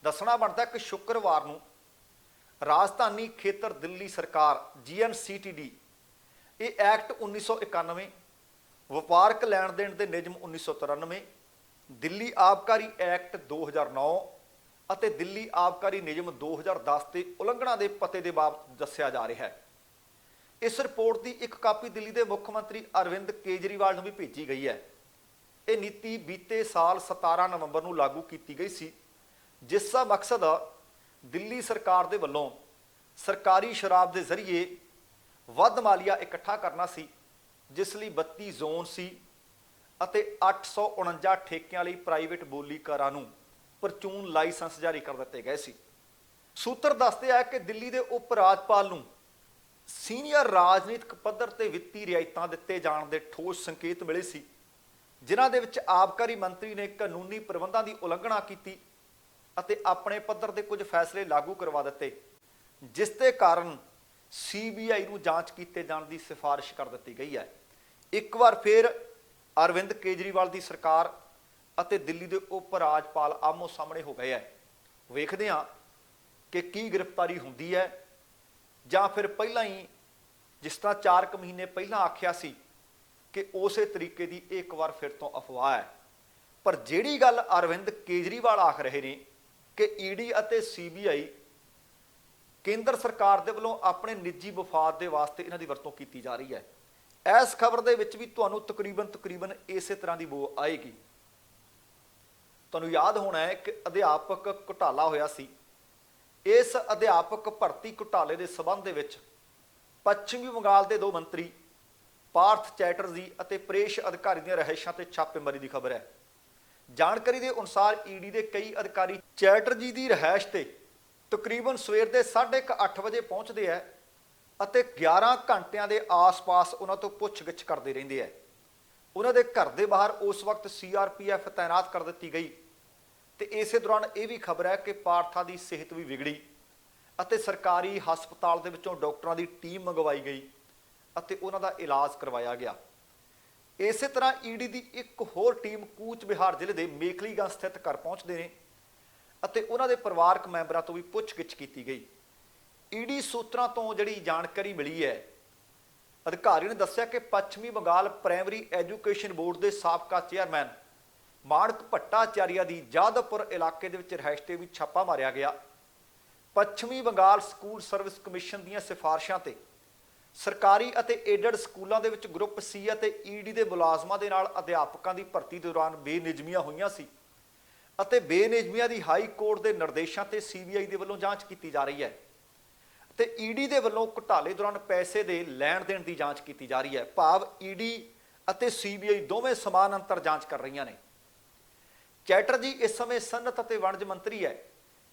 ਦੱਸਣਾ ਬਣਦਾ ਕਿ ਸ਼ੁੱਕਰਵਾਰ ਨੂੰ ਰਾਜਧਾਨੀ ਖੇਤਰ ਦਿੱਲੀ ਸਰਕਾਰ GNCTD ਇਹ ਐਕਟ 1991, ਵਪਾਰਕ ਲੈਣ ਦੇਣ ਦੇ ਨਿਯਮ 1993, ਦਿੱਲੀ ਆਬਕਾਰੀ ਐਕਟ 2009 ਅਤੇ ਦਿੱਲੀ ਆਬਕਾਰੀ ਨਿਯਮ 2010 ਦੇ ਉਲੰਘਣਾ ਦੇ ਪਤੇ ਦੇ ਬਾਬਤ ਦੱਸਿਆ ਜਾ ਰਿਹਾ ਹੈ। ਇਸ ਰਿਪੋਰਟ ਦੀ ਇੱਕ ਕਾਪੀ ਦਿੱਲੀ ਦੇ ਮੁੱਖ ਮੰਤਰੀ ਅਰਵਿੰਦ ਕੇਜਰੀਵਾਲ ਨੂੰ ਵੀ ਭੇਜੀ ਗਈ ਹੈ। ਇਹ ਨੀਤੀ ਬੀਤੇ ਸਾਲ 17 ਨਵੰਬਰ ਨੂੰ ਲਾਗੂ ਕੀਤੀ ਗਈ ਸੀ, ਜਿਸ ਦਾ ਮਕਸਦ ਦਿੱਲੀ ਸਰਕਾਰ ਦੇ ਵੱਲੋਂ ਸਰਕਾਰੀ ਸ਼ਰਾਬ ਦੇ ਜ਼ਰੀਏ ਵੱਧ ਮਾਲੀਆ ਇਕੱਠਾ ਕਰਨਾ ਸੀ, ਜਿਸ ਲਈ 32 ਜ਼ੋਨ ਸੀ ਅਤੇ 849 ਠੇਕਿਆਂ ਲਈ ਪ੍ਰਾਈਵੇਟ ਬੋਲੀਕਾਰਾਂ ਨੂੰ ਪ੍ਰਚੂਨ ਲਾਇਸੈਂਸ ਜਾਰੀ ਕਰ ਦਿੱਤੇ ਗਏ ਸੀ। ਸੂਤਰ ਦੱਸਦੇ ਆ ਕਿ ਦਿੱਲੀ ਦੇ ਉਪ ਰਾਜਪਾਲ ਨੂੰ ਸੀਨੀਅਰ ਰਾਜਨੀਤਿਕ ਪੱਧਰ ਤੇ ਵਿੱਤੀ ਰਿਆਇਤਾਂ ਦਿੱਤੇ ਜਾਣ ਦੇ ਠੋਸ ਸੰਕੇਤ ਮਿਲੇ ਸੀ, ਜਿਨ੍ਹਾਂ ਦੇ ਵਿੱਚ ਆਬਕਾਰੀ ਮੰਤਰੀ ਨੇ ਕਾਨੂੰਨੀ ਪ੍ਰਬੰਧਾਂ ਦੀ ਉਲੰਘਣਾ ਕੀਤੀ ਅਤੇ ਆਪਣੇ ਪੱਧਰ ਦੇ ਕੁਝ ਫੈਸਲੇ ਲਾਗੂ ਕਰਵਾ ਦਿੱਤੇ, ਜਿਸ ਦੇ ਕਾਰਨ ਸੀਬੀਆਈ ਨੂੰ ਜਾਂਚ ਕੀਤੇ ਜਾਣ ਦੀ ਸਿਫਾਰਿਸ਼ ਕਰ ਦਿੱਤੀ ਗਈ ਹੈ। ਇੱਕ ਵਾਰ ਫਿਰ ਅਰਵਿੰਦ ਕੇਜਰੀਵਾਲ ਦੀ ਸਰਕਾਰ ਅਤੇ ਦਿੱਲੀ ਦੇ ਉਪ ਰਾਜਪਾਲ ਆਮੋ ਸਾਹਮਣੇ ਹੋ ਗਏ ਹੈ। ਵੇਖਦੇ ਹਾਂ ਕਿ ਕੀ ਗ੍ਰਿਫਤਾਰੀ ਹੁੰਦੀ ਹੈ ਜਾਂ ਫਿਰ ਪਹਿਲਾਂ ਹੀ ਜਿਸ ਤਰ੍ਹਾਂ 4 ਮਹੀਨੇ ਪਹਿਲਾਂ ਆਖਿਆ ਸੀ ਕਿ ਉਸੇ ਤਰੀਕੇ ਦੀ ਇੱਕ ਵਾਰ ਫਿਰ ਤੋਂ ਅਫਵਾਹ ਹੈ। ਪਰ ਜਿਹੜੀ ਗੱਲ ਅਰਵਿੰਦ ਕੇਜਰੀਵਾਲ ਆਖ ਰਹੇ ਨੇ ਕਿ ਈਡੀ ਅਤੇ ਸੀਬੀਆਈ ਕੇਂਦਰ ਸਰਕਾਰ ਦੇ ਵੱਲੋਂ ਆਪਣੇ ਨਿੱਜੀ ਵਫਾਦ ਦੇ ਵਾਸਤੇ ਇਹਨਾਂ ਦੀ ਵਰਤੋਂ ਕੀਤੀ ਜਾ ਰਹੀ ਹੈ, ਇਸ ਖਬਰ ਦੇ ਵਿੱਚ ਵੀ ਤੁਹਾਨੂੰ ਤਕਰੀਬਨ ਇਸੇ ਤਰ੍ਹਾਂ ਦੀ ਬੋ ਆਏਗੀ। ਤੁਹਾਨੂੰ ਯਾਦ ਹੋਣਾ ਹੈ ਕਿ ਅਧਿਆਪਕ ਘੁਟਾਲਾ ਹੋਇਆ ਸੀ। ਇਸ ਅਧਿਆਪਕ ਭਰਤੀ ਘੁਟਾਲੇ ਦੇ ਸਬੰਧ ਦੇ ਵਿੱਚ ਪੱਛਮੀ ਬੰਗਾਲ ਦੇ 2 ਮੰਤਰੀ ਪਾਰਥ ਚੈਟਰਜੀ ਅਤੇ ਪ੍ਰੇਸ਼ ਅਧਿਕਾਰੀ ਦੀਆਂ ਰਿਹਾਇਸ਼ਾਂ ਤੇ ਛਾਪੇਮਾਰੀ ਦੀ ਖਬਰ ਹੈ। ਜਾਣਕਾਰੀ ਦੇ ਅਨੁਸਾਰ ਈਡੀ ਦੇ ਕਈ ਅਧਿਕਾਰੀ ਚੈਟਰਜੀ ਦੀ ਰਿਹਾਇਸ਼ ਤੇ ਤਕਰੀਬਨ ਸਵੇਰ ਦੇ 8:30 ਵਜੇ ਪਹੁੰਚਦੇ ਹੈ ਅਤੇ 11 ਘੰਟਿਆਂ ਦੇ ਆਸ-ਪਾਸ ਉਹਨਾਂ ਤੋਂ ਪੁੱਛਗਿੱਛ ਕਰਦੇ ਰਹਿੰਦੇ ਹੈ। ਉਹਨਾਂ ਦੇ ਘਰ ਦੇ ਬਾਹਰ ਉਸ ਵਕਤ CRPF ਤੈਨਾਤ ਕਰ ਦਿੱਤੀ ਗਈ ਤੇ ਇਸੇ ਦੌਰਾਨ ਇਹ ਵੀ ਖਬਰ ਹੈ ਕਿ ਪਾਰਥਾ ਦੀ ਸਿਹਤ ਵੀ ਵਿਗੜੀ ਅਤੇ ਸਰਕਾਰੀ ਹਸਪਤਾਲ ਦੇ ਵਿੱਚੋਂ ਡਾਕਟਰਾਂ ਦੀ ਟੀਮ ਮੰਗਵਾਈ ਗਈ ਅਤੇ ਉਹਨਾਂ ਦਾ ਇਲਾਜ ਕਰਵਾਇਆ ਗਿਆ। ਇਸੇ ਤਰ੍ਹਾਂ ਈਡੀ ਦੀ ਇੱਕ ਹੋਰ ਟੀਮ ਕੂਚ ਬਿਹਾਰ ਜ਼ਿਲ੍ਹੇ ਦੇ ਮੇਖਲੀਗੰਜ ਸਥਿਤ ਘਰ ਪਹੁੰਚਦੇ ਨੇ ਅਤੇ ਉਹਨਾਂ ਦੇ ਪਰਿਵਾਰਕ ਮੈਂਬਰਾਂ ਤੋਂ ਵੀ ਪੁੱਛਗਿੱਛ ਕੀਤੀ ਗਈ। ਈਡੀ ਸੂਤਰਾਂ ਤੋਂ ਜਿਹੜੀ ਜਾਣਕਾਰੀ ਮਿਲੀ ਹੈ, ਅਧਿਕਾਰੀ ਨੇ ਦੱਸਿਆ ਕਿ ਪੱਛਮੀ ਬੰਗਾਲ ਪ੍ਰਾਇਮਰੀ ਐਜੂਕੇਸ਼ਨ ਬੋਰਡ ਦੇ ਸਾਬਕਾ ਚੇਅਰਮੈਨ ਮਾਣਕ ਭੱਟਾਚਾਰੀਆ ਦੀ ਜਾਦਵਪੁਰ ਇਲਾਕੇ ਦੇ ਵਿੱਚ ਰਿਹਾਇਸ਼ ਤੇ ਵੀ ਛਾਪਾ ਮਾਰਿਆ ਗਿਆ। ਪੱਛਮੀ ਬੰਗਾਲ ਸਕੂਲ ਸਰਵਿਸ ਕਮਿਸ਼ਨ ਦੀਆਂ ਸਿਫਾਰਿਸ਼ਾਂ ਤੇ ਸਰਕਾਰੀ ਅਤੇ ਏਡਡ ਸਕੂਲਾਂ ਦੇ ਵਿੱਚ ਗਰੁੱਪ C ਅਤੇ ਈਡੀ ਦੇ ਮੁਲਾਜ਼ਮਾਂ ਦੇ ਨਾਲ ਅਧਿਆਪਕਾਂ ਦੀ ਭਰਤੀ ਦੌਰਾਨ ਬੇਨਿਯਮੀਆਂ ਹੋਈਆਂ ਸੀ ਅਤੇ ਬੇਨਿਯਮੀਆਂ ਦੀ ਹਾਈ ਕੋਰਟ ਦੇ ਨਿਰਦੇਸ਼ਾਂ ਤੇ ਸੀਬੀਆਈ ਦੇ ਵੱਲੋਂ ਜਾਂਚ ਕੀਤੀ ਜਾ ਰਹੀ ਹੈ ਤੇ ਈਡੀ ਦੇ ਵੱਲੋਂ ਘੁਟਾਲੇ ਦੌਰਾਨ ਪੈਸੇ ਦੇ ਲੈਣ ਦੇਣ ਦੀ ਜਾਂਚ ਕੀਤੀ ਜਾ ਰਹੀ ਹੈ। ਭਾਵ ਈਡੀ ਅਤੇ ਸੀਬੀਆਈ ਦੋਵੇਂ ਸਮਾਨ ਅੰਤਰ ਜਾਂਚ ਕਰ ਰਹੀਆਂ ਨੇ। ਚੈਟਰਜੀ ਇਸ ਸਮੇਂ ਸਨਅਤ ਅਤੇ ਵਣਜ ਮੰਤਰੀ ਹੈ,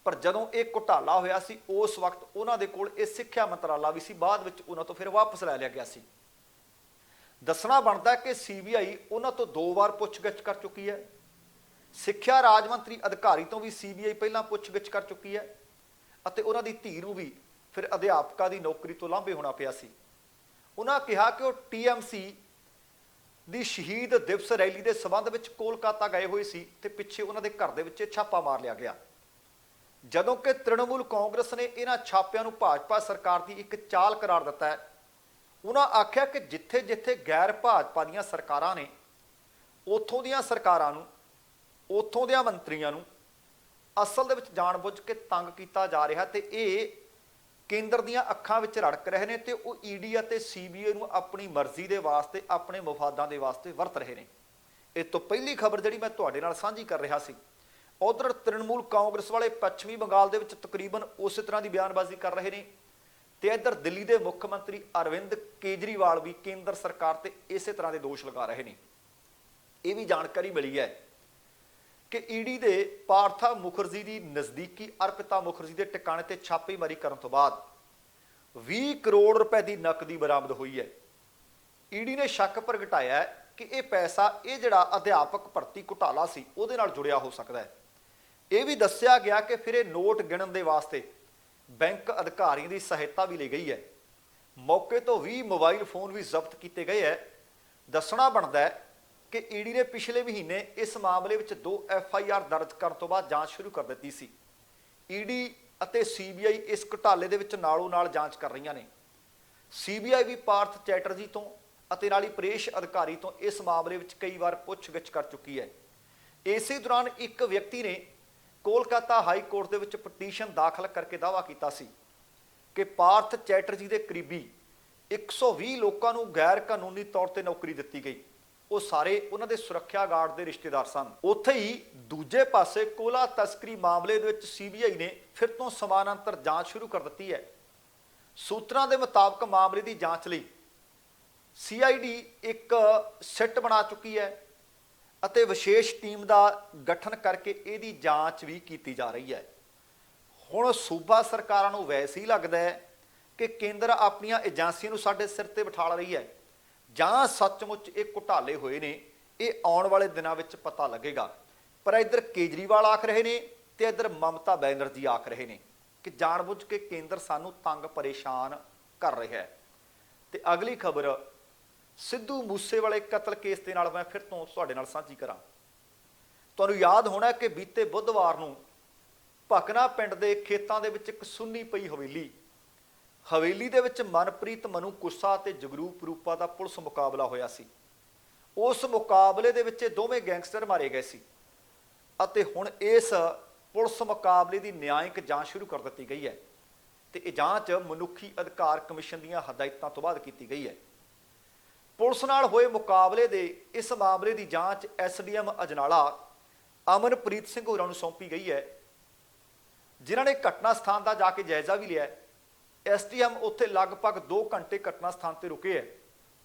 ਪਰ ਜਦੋਂ ਇਹ ਘੁਟਾਲਾ ਹੋਇਆ ਸੀ ਉਸ ਵਕਤ ਉਹਨਾਂ ਦੇ ਕੋਲ ਇਹ ਸਿੱਖਿਆ ਮੰਤਰਾਲਾ ਵੀ ਸੀ, ਬਾਅਦ ਵਿੱਚ ਉਹਨਾਂ ਤੋਂ ਫਿਰ ਵਾਪਸ ਲੈ ਲਿਆ ਗਿਆ ਸੀ। ਦੱਸਣਾ ਬਣਦਾ ਕਿ ਸੀਬੀਆਈ ਉਹਨਾਂ ਤੋਂ 2 ਵਾਰ ਪੁੱਛਗਿੱਛ ਕਰ ਚੁੱਕੀ ਹੈ। ਸਿੱਖਿਆ ਰਾਜ ਮੰਤਰੀ ਅਧਿਕਾਰੀ ਤੋਂ ਵੀ ਸੀਬੀਆਈ ਪਹਿਲਾਂ ਪੁੱਛਗਿੱਛ ਕਰ ਚੁੱਕੀ ਹੈ ਅਤੇ ਉਹਨਾਂ ਦੀ ਧੀ ਨੂੰ ਵੀ ਫਿਰ ਅਧਿਆਪਕਾਂ ਦੀ ਨੌਕਰੀ ਤੋਂ ਲਾਂਭੇ ਹੋਣਾ ਪਿਆ ਸੀ। ਉਹਨਾਂ ਕਿਹਾ ਕਿ ਉਹ TMC ਦੀ ਸ਼ਹੀਦ ਦਿਵਸ ਰੈਲੀ ਦੇ ਸਬੰਧ ਵਿੱਚ ਕੋਲਕਾਤਾ ਗਏ ਹੋਏ ਸੀ ਤੇ ਪਿੱਛੇ ਉਹਨਾਂ ਦੇ ਘਰ ਦੇ ਵਿੱਚ ਛਾਪਾ ਮਾਰ ਲਿਆ ਗਿਆ। ਜਦੋਂ ਕਿ ਤ੍ਰਿਣਮੂਲ ਕਾਂਗਰਸ ਨੇ ਇਹਨਾਂ ਛਾਪਿਆਂ ਨੂੰ ਭਾਜਪਾ ਸਰਕਾਰ ਦੀ ਇੱਕ ਚਾਲ ਕਰਾਰ ਦਿੱਤਾ ਹੈ, ਉਹਨਾਂ ਆਖਿਆ ਕਿ ਜਿੱਥੇ ਜਿੱਥੇ ਗੈਰ ਭਾਜਪਾ ਦੀਆਂ ਸਰਕਾਰਾਂ ਨੇ, ਉੱਥੋਂ ਦੀਆਂ ਸਰਕਾਰਾਂ ਨੂੰ, ਉੱਥੋਂ ਦੇ ਮੰਤਰੀਆਂ ਨੂੰ ਅਸਲ ਦੇ ਵਿੱਚ ਜਾਣਬੁੱਝ ਕੇ ਤੰਗ ਕੀਤਾ ਜਾ ਰਿਹਾ ਤੇ ਇਹ ਕੇਂਦਰ ਦੀਆਂ ਅੱਖਾਂ ਵਿੱਚ ਰੜਕ ਰਹੇ ਨੇ ਤੇ ਉਹ ਈਡੀ ਅਤੇ ਸੀਬੀਆਈ ਨੂੰ ਆਪਣੀ ਮਰਜ਼ੀ ਦੇ ਵਾਸਤੇ, ਆਪਣੇ ਮਫਾਦਾਂ ਦੇ ਵਾਸਤੇ ਵਰਤ ਰਹੇ ਨੇ। ਇਹ ਤੋਂ ਪਹਿਲੀ ਖਬਰ ਜਿਹੜੀ ਮੈਂ ਤੁਹਾਡੇ ਨਾਲ ਸਾਂਝੀ ਕਰ ਰਿਹਾ ਸੀ। ਉਧਰ ਤ੍ਰਿਣਮੂਲ ਕਾਂਗਰਸ ਵਾਲੇ ਪੱਛਮੀ ਬੰਗਾਲ ਦੇ ਵਿੱਚ ਤਕਰੀਬਨ ਉਸੇ ਤਰ੍ਹਾਂ ਦੀ ਬਿਆਨਬਾਜ਼ੀ ਕਰ ਰਹੇ ਨੇ ਤੇ ਇੱਧਰ ਦਿੱਲੀ ਦੇ ਮੁੱਖ ਮੰਤਰੀ ਅਰਵਿੰਦ ਕੇਜਰੀਵਾਲ ਵੀ ਕੇਂਦਰ ਸਰਕਾਰ ਤੇ ਇਸੇ ਤਰ੍ਹਾਂ ਦੇ ਦੋਸ਼ ਲਗਾ ਰਹੇ ਨੇ। ਇਹ ਵੀ ਜਾਣਕਾਰੀ ਮਿਲੀ ਹੈ ਕਿ ਈਡੀ ਦੇ ਪਾਰਥਾ ਮੁਖਰਜੀ ਦੀ ਨਜ਼ਦੀਕੀ ਅਰਪਿਤਾ ਮੁਖਰਜੀ ਦੇ ਟਿਕਾਣੇ ਤੇ ਛਾਪੇਮਾਰੀ ਕਰਨ ਤੋਂ ਬਾਅਦ 20 ਕਰੋੜ ਰੁਪਏ ਦੀ ਨਕਦੀ ਬਰਾਮਦ ਹੋਈ ਹੈ। ਈਡੀ ਨੇ ਸ਼ੱਕ ਪ੍ਰਗਟਾਇਆ ਕਿ ਇਹ ਪੈਸਾ, ਇਹ ਜਿਹੜਾ ਅਧਿਆਪਕ ਭਰਤੀ ਘੁਟਾਲਾ ਸੀ, ਉਹਦੇ ਨਾਲ ਜੁੜਿਆ ਹੋ ਸਕਦਾ ਹੈ। ਇਹ ਵੀ ਦੱਸਿਆ ਗਿਆ ਕਿ ਫਿਰ ਇਹ ਨੋਟ ਗਿਣਨ ਦੇ ਵਾਸਤੇ ਬੈਂਕ ਅਧਿਕਾਰੀਆਂ ਦੀ ਸਹਾਇਤਾ ਵੀ ਲਈ ਗਈ ਹੈ। ਮੌਕੇ ਤੋਂ 20 ਮੋਬਾਈਲ ਫੋਨ ਵੀ ਜ਼ਬਤ ਕੀਤੇ ਗਏ ਹੈ। ਦੱਸਣਾ ਬਣਦਾ ਹੈ ਕਿ ਈਡੀ ਨੇ ਪਿਛਲੇ ਮਹੀਨੇ ਇਸ ਮਾਮਲੇ ਵਿੱਚ 2 FIR ਦਰਜ ਕਰਨ ਤੋਂ ਬਾਅਦ ਜਾਂਚ ਸ਼ੁਰੂ ਕਰ ਦਿੱਤੀ ਸੀ। ਈਡੀ ਅਤੇ ਸੀਬੀਆਈ ਇਸ ਘੁਟਾਲੇ ਦੇ ਵਿੱਚ ਨਾਲੋਂ ਨਾਲ ਜਾਂਚ ਕਰ ਰਹੀਆਂ ਨੇ। ਸੀਬੀਆਈ ਵੀ ਪਾਰਥ ਚੈਟਰਜੀ ਤੋਂ ਅਤੇ ਨਾਲ ਹੀ ਪ੍ਰੇਸ਼ ਅਧਿਕਾਰੀ ਤੋਂ ਇਸ ਮਾਮਲੇ ਵਿੱਚ ਕਈ ਵਾਰ ਪੁੱਛਗਿੱਛ ਕਰ ਚੁੱਕੀ ਹੈ। ਇਸੇ ਦੌਰਾਨ ਇੱਕ ਵਿਅਕਤੀ ਨੇ ਕੋਲਕਾਤਾ ਹਾਈ ਕੋਰਟ ਦੇ ਵਿੱਚ ਪਟੀਸ਼ਨ ਦਾਖਲ ਕਰਕੇ ਦਾਅਵਾ ਕੀਤਾ ਸੀ ਕਿ ਪਾਰਥ ਚੈਟਰਜੀ ਦੇ ਕਰੀਬੀ 120 ਲੋਕਾਂ ਨੂੰ ਗੈਰ ਕਾਨੂੰਨੀ ਤੌਰ ਤੇ ਨੌਕਰੀ ਦਿੱਤੀ ਗਈ। ਉਹ ਸਾਰੇ ਉਹਨਾਂ ਦੇ ਸੁਰੱਖਿਆ ਗਾਰਡ ਦੇ ਰਿਸ਼ਤੇਦਾਰ ਸਨ। ਉੱਥੇ ਹੀ ਦੂਜੇ ਪਾਸੇ ਕੋਲਾ ਤਸਕਰੀ ਮਾਮਲੇ ਦੇ ਵਿੱਚ ਸੀਬੀਆਈ ਨੇ ਫਿਰ ਤੋਂ ਸਮਾਨਾਂਤਰ ਜਾਂਚ ਸ਼ੁਰੂ ਕਰ ਦਿੱਤੀ ਹੈ। ਸੂਤਰਾਂ ਦੇ ਮੁਤਾਬਕ ਮਾਮਲੇ ਦੀ ਜਾਂਚ ਲਈ ਸੀਆਈਡੀ ਇੱਕ ਸਿੱਟ ਬਣਾ ਚੁੱਕੀ ਹੈ ਅਤੇ ਵਿਸ਼ੇਸ਼ ਟੀਮ ਦਾ ਗਠਨ ਕਰਕੇ ਇਹਦੀ ਜਾਂਚ ਵੀ ਕੀਤੀ ਜਾ ਰਹੀ ਹੈ। ਹੁਣ ਸੂਬਾ ਸਰਕਾਰਾਂ ਨੂੰ ਵੈਸੇ ਹੀ ਲੱਗਦਾ ਹੈ ਕਿ ਕੇਂਦਰ ਆਪਣੀਆਂ ਏਜੰਸੀਆਂ ਨੂੰ ਸਾਡੇ ਸਿਰ ਤੇ ਬਿਠਾ ਰਹੀ ਹੈ ਜਾਂ ਸੱਚਮੁੱਚ ਇਹ ਘੁਟਾਲੇ ਹੋਏ ਨੇ। ਇਹ ਆਉਣ ਵਾਲੇ ਦਿਨਾਂ ਵਿੱਚ ਪਤਾ ਲੱਗੇਗਾ। ਪਰ ਇੱਧਰ ਕੇਜਰੀਵਾਲ ਆਖ ਰਹੇ ਨੇ ਤੇ ਇੱਧਰ ਮਮਤਾ ਬੈਨਰਜੀ ਆਖ ਰਹੇ ਨੇ ਕਿ ਜਾਣਬੁੱਝ ਕੇ ਕੇਂਦਰ ਸਾਨੂੰ ਤੰਗ ਪਰੇਸ਼ਾਨ ਕਰ ਰਿਹਾ ਹੈ। ਤੇ ਅਗਲੀ ਖਬਰ ਸਿੱਧੂ ਮੂਸੇਵਾਲੇ ਕਤਲ ਕੇਸ ਦੇ ਨਾਲ ਮੈਂ ਫਿਰ ਤੋਂ ਤੁਹਾਡੇ ਨਾਲ ਸਾਂਝੀ ਕਰਾਂ। ਤੁਹਾਨੂੰ ਯਾਦ ਹੋਣਾ ਕਿ ਬੀਤੇ ਬੁੱਧਵਾਰ ਨੂੰ ਭਕਨਾ ਪਿੰਡ ਦੇ ਖੇਤਾਂ ਦੇ ਵਿੱਚ ਇੱਕ ਸੁੰਨੀ ਪਈ ਹਵੇਲੀ ਦੇ ਵਿੱਚ ਮਨਪ੍ਰੀਤ ਮਨੂ ਕੁੱਸਾ ਤੇ ਜਗਰੂਪ ਰੂਪਾ ਦਾ ਪੁਲਿਸ ਮੁਕਾਬਲਾ ਹੋਇਆ ਸੀ। ਉਸ ਮੁਕਾਬਲੇ ਦੇ ਵਿੱਚ ਦੋਵੇਂ ਗੈਂਗਸਟਰ ਮਾਰੇ ਗਏ ਸੀ ਅਤੇ ਹੁਣ ਇਸ ਪੁਲਿਸ ਮੁਕਾਬਲੇ ਦੀ ਨਿਆਂਇਕ ਜਾਂਚ ਸ਼ੁਰੂ ਕਰ ਦਿੱਤੀ ਗਈ ਹੈ ਤੇ ਇਹ ਜਾਂਚ ਮਨੁੱਖੀ ਅਧਿਕਾਰ ਕਮਿਸ਼ਨ ਦੀਆਂ ਹਦਾਇਤਾਂ ਤੋਂ ਬਾਅਦ ਕੀਤੀ ਗਈ ਹੈ। ਪੁਲਿਸ ਨਾਲ ਹੋਏ ਮੁਕਾਬਲੇ ਦੇ ਇਸ ਮਾਮਲੇ ਦੀ ਜਾਂਚ ਐਸਡੀਐਮ ਅਜਨਾਲਾ ਅਮਨਪ੍ਰੀਤ ਸਿੰਘ ਹੋਰਾਂ ਨੂੰ ਸੌਂਪੀ ਗਈ ਹੈ, ਜਿਨ੍ਹਾਂ ਨੇ ਘਟਨਾ ਸਥਾਨ ਦਾ ਜਾ ਕੇ ਜਾਇਜ਼ਾ ਵੀ ਲਿਆ। ਐਸਡੀਐਮ ਉੱਥੇ ਲਗਭਗ 2 ਘੰਟੇ ਘਟਨਾ ਸਥਾਨ ਤੇ ਰੁਕੇ ਹੈ।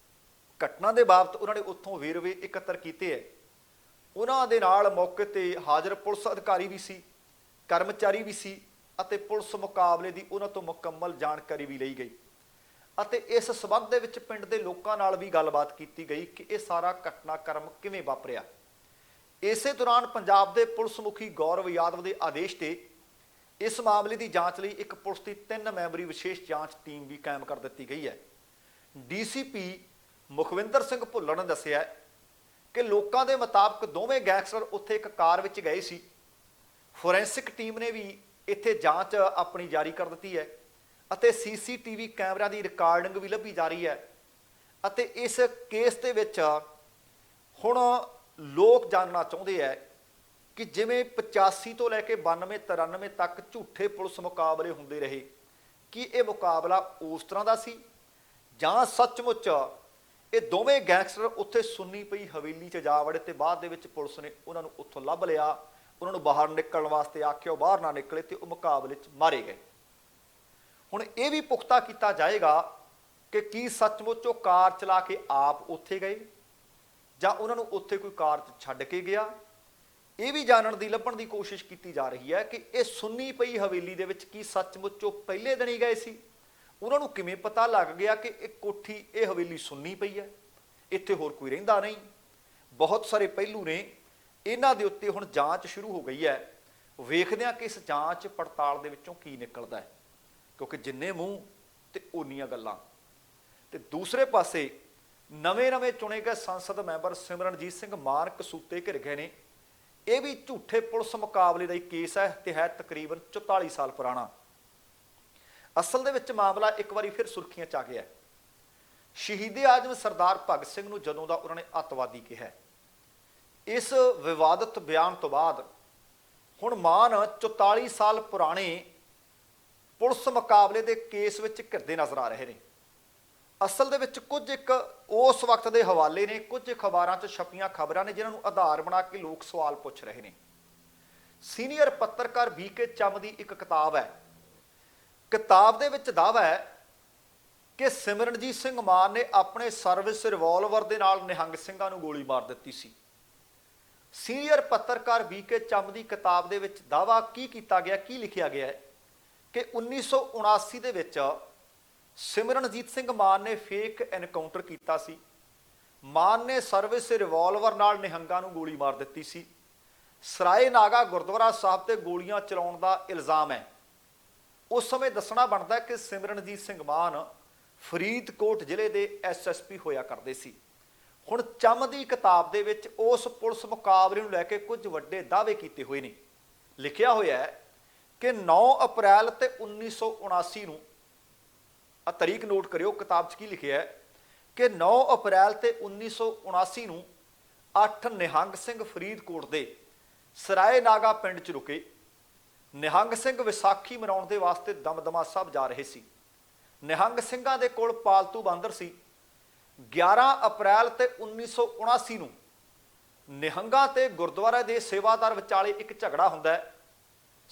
ਘਟਨਾ ਦੇ ਬਾਬਤ ਉਹਨਾਂ ਨੇ ਉੱਥੋਂ ਵੇਰਵੇ ਇਕੱਤਰ ਕੀਤੇ ਹੈ। ਉਹਨਾਂ ਦੇ ਨਾਲ ਮੌਕੇ ਤੇ ਹਾਜ਼ਰ ਪੁਲਿਸ ਅਧਿਕਾਰੀ ਵੀ ਸੀ, ਕਰਮਚਾਰੀ ਵੀ ਸੀ ਅਤੇ ਪੁਲਿਸ ਮੁਕਾਬਲੇ ਦੀ ਉਹਨਾਂ ਤੋਂ ਮੁਕੰਮਲ ਜਾਣਕਾਰੀ ਵੀ ਲਈ ਗਈ ਅਤੇ ਇਸ ਸਬੰਧ ਦੇ ਵਿੱਚ ਪਿੰਡ ਦੇ ਲੋਕਾਂ ਨਾਲ ਵੀ ਗੱਲਬਾਤ ਕੀਤੀ ਗਈ ਕਿ ਇਹ ਸਾਰਾ ਘਟਨਾਕ੍ਰਮ ਕਿਵੇਂ ਵਾਪਰਿਆ। ਇਸੇ ਦੌਰਾਨ ਪੰਜਾਬ ਦੇ ਪੁਲਿਸ ਮੁਖੀ ਗੌਰਵ ਯਾਦਵ ਦੇ ਆਦੇਸ਼ ਤੇ ਇਸ ਮਾਮਲੇ ਦੀ ਜਾਂਚ ਲਈ ਇੱਕ ਪੁਲਿਸ ਦੀ 3 ਮੈਂਬਰੀ ਵਿਸ਼ੇਸ਼ ਜਾਂਚ ਟੀਮ ਵੀ ਕਾਇਮ ਕਰ ਦਿੱਤੀ ਗਈ ਹੈ। ਡੀਸੀਪੀ ਮੁਖਵਿੰਦਰ ਸਿੰਘ ਭੁੱਲਰ ਨੇ ਦੱਸਿਆ ਕਿ ਲੋਕਾਂ ਦੇ ਮੁਤਾਬਕ ਦੋਵੇਂ ਗੈਂਗਸਟਰ ਉੱਥੇ ਇੱਕ ਕਾਰ ਵਿੱਚ ਗਏ ਸੀ। ਫੋਰੈਂਸਿਕ ਟੀਮ ਨੇ ਵੀ ਇੱਥੇ ਜਾਂਚ ਆਪਣੀ ਜਾਰੀ ਕਰ ਦਿੱਤੀ ਹੈ ਅਤੇ ਸੀਸੀਟੀਵੀ ਕੈਮਰਿਆਂ ਦੀ ਰਿਕਾਰਡਿੰਗ ਵੀ ਲੱਭੀ ਜਾ ਰਹੀ ਹੈ ਅਤੇ ਇਸ ਕੇਸ ਦੇ ਵਿੱਚ ਹੁਣ ਲੋਕ ਜਾਣਨਾ ਚਾਹੁੰਦੇ ਹੈ ਕਿ ਜਿਵੇਂ 85 ਤੋਂ ਲੈ ਕੇ 92 93 ਤੱਕ ਝੂਠੇ ਪੁਲਿਸ ਮੁਕਾਬਲੇ ਹੁੰਦੇ ਰਹੇ, ਕਿ ਇਹ ਮੁਕਾਬਲਾ ਉਸ ਤਰ੍ਹਾਂ ਦਾ ਸੀ ਜਾਂ ਸੱਚਮੁੱਚ ਇਹ ਦੋਵੇਂ ਗੈਂਗਸਟਰ ਉੱਥੇ ਸੁੰਨੀ ਪਈ ਹਵੇਲੀ 'ਚ ਜਾ ਵੜੇ ਤੇ ਬਾਅਦ ਦੇ ਵਿੱਚ ਪੁਲਿਸ ਨੇ ਉਹਨਾਂ ਨੂੰ ਉੱਥੋਂ ਲੱਭ ਲਿਆ, ਉਹਨਾਂ ਨੂੰ ਬਾਹਰ ਨਿਕਲਣ ਵਾਸਤੇ ਆਖਿਆ, ਉਹ ਬਾਹਰ ਨਾ ਨਿਕਲੇ ਤੇ ਉਹ ਮੁਕਾਬਲੇ 'ਚ ਮਾਰੇ ਗਏ। ਹੁਣ ਇਹ ਵੀ ਪੁਖਤਾ ਕੀਤਾ ਜਾਏਗਾ ਕਿ ਕੀ ਸੱਚਮੁੱਚ ਉਹ ਕਾਰ ਚਲਾ ਕੇ ਆਪ ਉੱਥੇ ਗਏ ਜਾਂ ਉਹਨਾਂ ਨੂੰ ਉੱਥੇ ਕੋਈ ਕਾਰ 'ਚ ਛੱਡ ਕੇ ਗਿਆ। ਇਹ ਵੀ ਜਾਣਨ ਦੀ ਲੱਭਣ ਦੀ ਕੋਸ਼ਿਸ਼ ਕੀਤੀ ਜਾ ਰਹੀ ਹੈ ਕਿ ਇਹ ਸੁੰਨੀ ਪਈ ਹਵੇਲੀ ਦੇ ਵਿੱਚ ਕੀ ਸੱਚਮੁੱਚ ਉਹ ਪਹਿਲੇ ਦਿਨ ਹੀ ਗਏ ਸੀ। ਉਹਨਾਂ ਨੂੰ ਕਿਵੇਂ ਪਤਾ ਲੱਗ ਗਿਆ ਕਿ ਇਹ ਕੋਠੀ, ਇਹ ਹਵੇਲੀ ਸੁੰਨੀ ਪਈ ਹੈ, ਇੱਥੇ ਹੋਰ ਕੋਈ ਰਹਿੰਦਾ ਨਹੀਂ। ਬਹੁਤ ਸਾਰੇ ਪਹਿਲੂ ਨੇ, ਇਹਨਾਂ ਦੇ ਉੱਤੇ ਹੁਣ ਜਾਂਚ ਸ਼ੁਰੂ ਹੋ ਗਈ ਹੈ। ਵੇਖਦੇ ਹਾਂ ਕਿ ਇਸ ਜਾਂਚ ਪੜਤਾਲ ਦੇ ਵਿੱਚੋਂ ਕੀ ਨਿਕਲਦਾ ਹੈ, ਕਿਉਂਕਿ ਜਿੰਨੇ ਮੂੰਹ ਤੇ ਓਨੀਆਂ ਗੱਲਾਂ। ਤੇ ਦੂਸਰੇ ਪਾਸੇ ਨਵੇਂ ਚੁਣੇ ਗਏ ਸੰਸਦ ਮੈਂਬਰ ਸਿਮਰਨਜੀਤ ਸਿੰਘ ਮਾਨ ਕਸੂਤੇ ਘਿਰ ਗਏ ਨੇ। ਇਹ ਵੀ ਝੂਠੇ ਪੁਲਿਸ ਮੁਕਾਬਲੇ ਦਾ ਹੀ ਕੇਸ ਹੈ ਤੇ ਹੈ ਤਕਰੀਬਨ 44 ਸਾਲ ਪੁਰਾਣਾ। ਅਸਲ ਦੇ ਵਿੱਚ ਮਾਮਲਾ ਇੱਕ ਵਾਰੀ ਫਿਰ ਸੁਰਖੀਆਂ 'ਚ ਆ ਗਿਆ। ਸ਼ਹੀਦੇ ਆਜ਼ਮ ਸਰਦਾਰ ਭਗਤ ਸਿੰਘ ਨੂੰ ਜਦੋਂ ਦਾ ਉਹਨਾਂ ਨੇ ਅੱਤਵਾਦੀ ਕਿਹਾ। ਇਸ ਵਿਵਾਦਤ ਬਿਆਨ ਤੋਂ ਬਾਅਦ ਹੁਣ ਮਾਨ 44 ਸਾਲ ਪੁਰਾਣੇ ਪੁਲਿਸ ਮੁਕਾਬਲੇ ਦੇ ਕੇਸ ਵਿੱਚ ਘਿਰਦੇ ਨਜ਼ਰ ਆ ਰਹੇ ਨੇ। ਅਸਲ ਦੇ ਵਿੱਚ ਕੁਝ ਇੱਕ ਉਸ ਵਕਤ ਦੇ ਹਵਾਲੇ ਨੇ, ਕੁਝ ਅਖਬਾਰਾਂ 'ਚ ਛਪੀਆਂ ਖਬਰਾਂ ਨੇ ਜਿਨ੍ਹਾਂ ਨੂੰ ਆਧਾਰ ਬਣਾ ਕੇ ਲੋਕ ਸਵਾਲ ਪੁੱਛ ਰਹੇ ਨੇ। ਸੀਨੀਅਰ ਪੱਤਰਕਾਰ ਵੀਕੇ ਚੰਮ ਦੀ ਇੱਕ ਕਿਤਾਬ ਹੈ। ਕਿਤਾਬ ਦੇ ਵਿੱਚ ਦਾਅਵਾ ਹੈ ਕਿ ਸਿਮਰਨਜੀਤ ਸਿੰਘ ਮਾਨ ਨੇ ਆਪਣੇ ਸਰਵਿਸ ਰਿਵਾਲਵਰ ਦੇ ਨਾਲ ਨਿਹੰਗ ਸਿੰਘਾਂ ਨੂੰ ਗੋਲੀ ਮਾਰ ਦਿੱਤੀ ਸੀ। ਸੀਨੀਅਰ ਪੱਤਰਕਾਰ ਵੀਕੇ ਚੰਮ ਦੀ ਕਿਤਾਬ ਦੇ ਵਿੱਚ ਦਾਅਵਾ ਕੀ ਕੀਤਾ ਗਿਆ, ਕੀ ਲਿਖਿਆ ਗਿਆ ਹੈ ਕਿ 1979 ਦੇ ਵਿੱਚ ਸਿਮਰਨਜੀਤ ਸਿੰਘ ਮਾਨ ਨੇ ਫੇਕ ਐਨਕਾਊਂਟਰ ਕੀਤਾ ਸੀ। ਮਾਨ ਨੇ ਸਰਵਿਸ ਰਿਵਾਲਵਰ ਨਾਲ ਨਿਹੰਗਾਂ ਨੂੰ ਗੋਲੀ ਮਾਰ ਦਿੱਤੀ ਸੀ। ਸਰਾਏ ਨਾਗਾ ਗੁਰਦੁਆਰਾ ਸਾਹਿਬ ਤੇ ਗੋਲੀਆਂ ਚਲਾਉਣ ਦਾ ਇਲਜ਼ਾਮ ਹੈ। ਉਸ ਸਮੇਂ ਦੱਸਣਾ ਬਣਦਾ ਕਿ ਸਿਮਰਨਜੀਤ ਸਿੰਘ ਮਾਨ ਫਰੀਦਕੋਟ ਜ਼ਿਲ੍ਹੇ ਦੇ ਐਸਐਸਪੀ ਹੋਇਆ ਕਰਦੇ ਸੀ। ਹੁਣ ਚੰਮ ਦੀ ਕਿਤਾਬ ਦੇ ਵਿੱਚ ਉਸ ਪੁਲਿਸ ਮੁਕਾਬਲੇ ਨੂੰ ਲੈ ਕੇ ਕੁਝ ਵੱਡੇ ਦਾਅਵੇ ਕੀਤੇ ਹੋਏ ਨੇ। ਲਿਖਿਆ ਹੋਇਆ ਹੈ ਕਿ 9 ਅਪ੍ਰੈਲ ਤੇ 1979 ਨੂੰ, ਆ ਤਾਰੀਖ ਨੋਟ ਕਰਿਓ ਕਿਤਾਬ 'ਚ ਕੀ ਲਿਖਿਆ ਹੈ ਕਿ 9 ਅਪ੍ਰੈਲ ਤੇ 1979 ਨੂੰ 8 ਨਿਹੰਗ ਸਿੰਘ ਫਰੀਦਕੋਟ ਦੇ ਸਰਾਏ ਨਾਗਾ ਪਿੰਡ 'ਚ ਰੁਕੇ। ਨਿਹੰਗ ਸਿੰਘ ਵਿਸਾਖੀ ਮਨਾਉਣ ਦੇ ਵਾਸਤੇ ਦਮਦਮਾ ਸਾਹਿਬ ਜਾ ਰਹੇ ਸੀ। ਨਿਹੰਗ ਸਿੰਘਾਂ ਦੇ ਕੋਲ ਪਾਲਤੂ ਬਾਂਦਰ ਸੀ। 11 ਅਪ੍ਰੈਲ ਤੇ 1979 ਨੂੰ ਨਿਹੰਗਾਂ ਤੇ ਗੁਰਦੁਆਰੇ ਦੇ ਸੇਵਾਦਾਰ ਵਿਚਾਲੇ ਇੱਕ ਝਗੜਾ ਹੁੰਦਾ ਹੈ।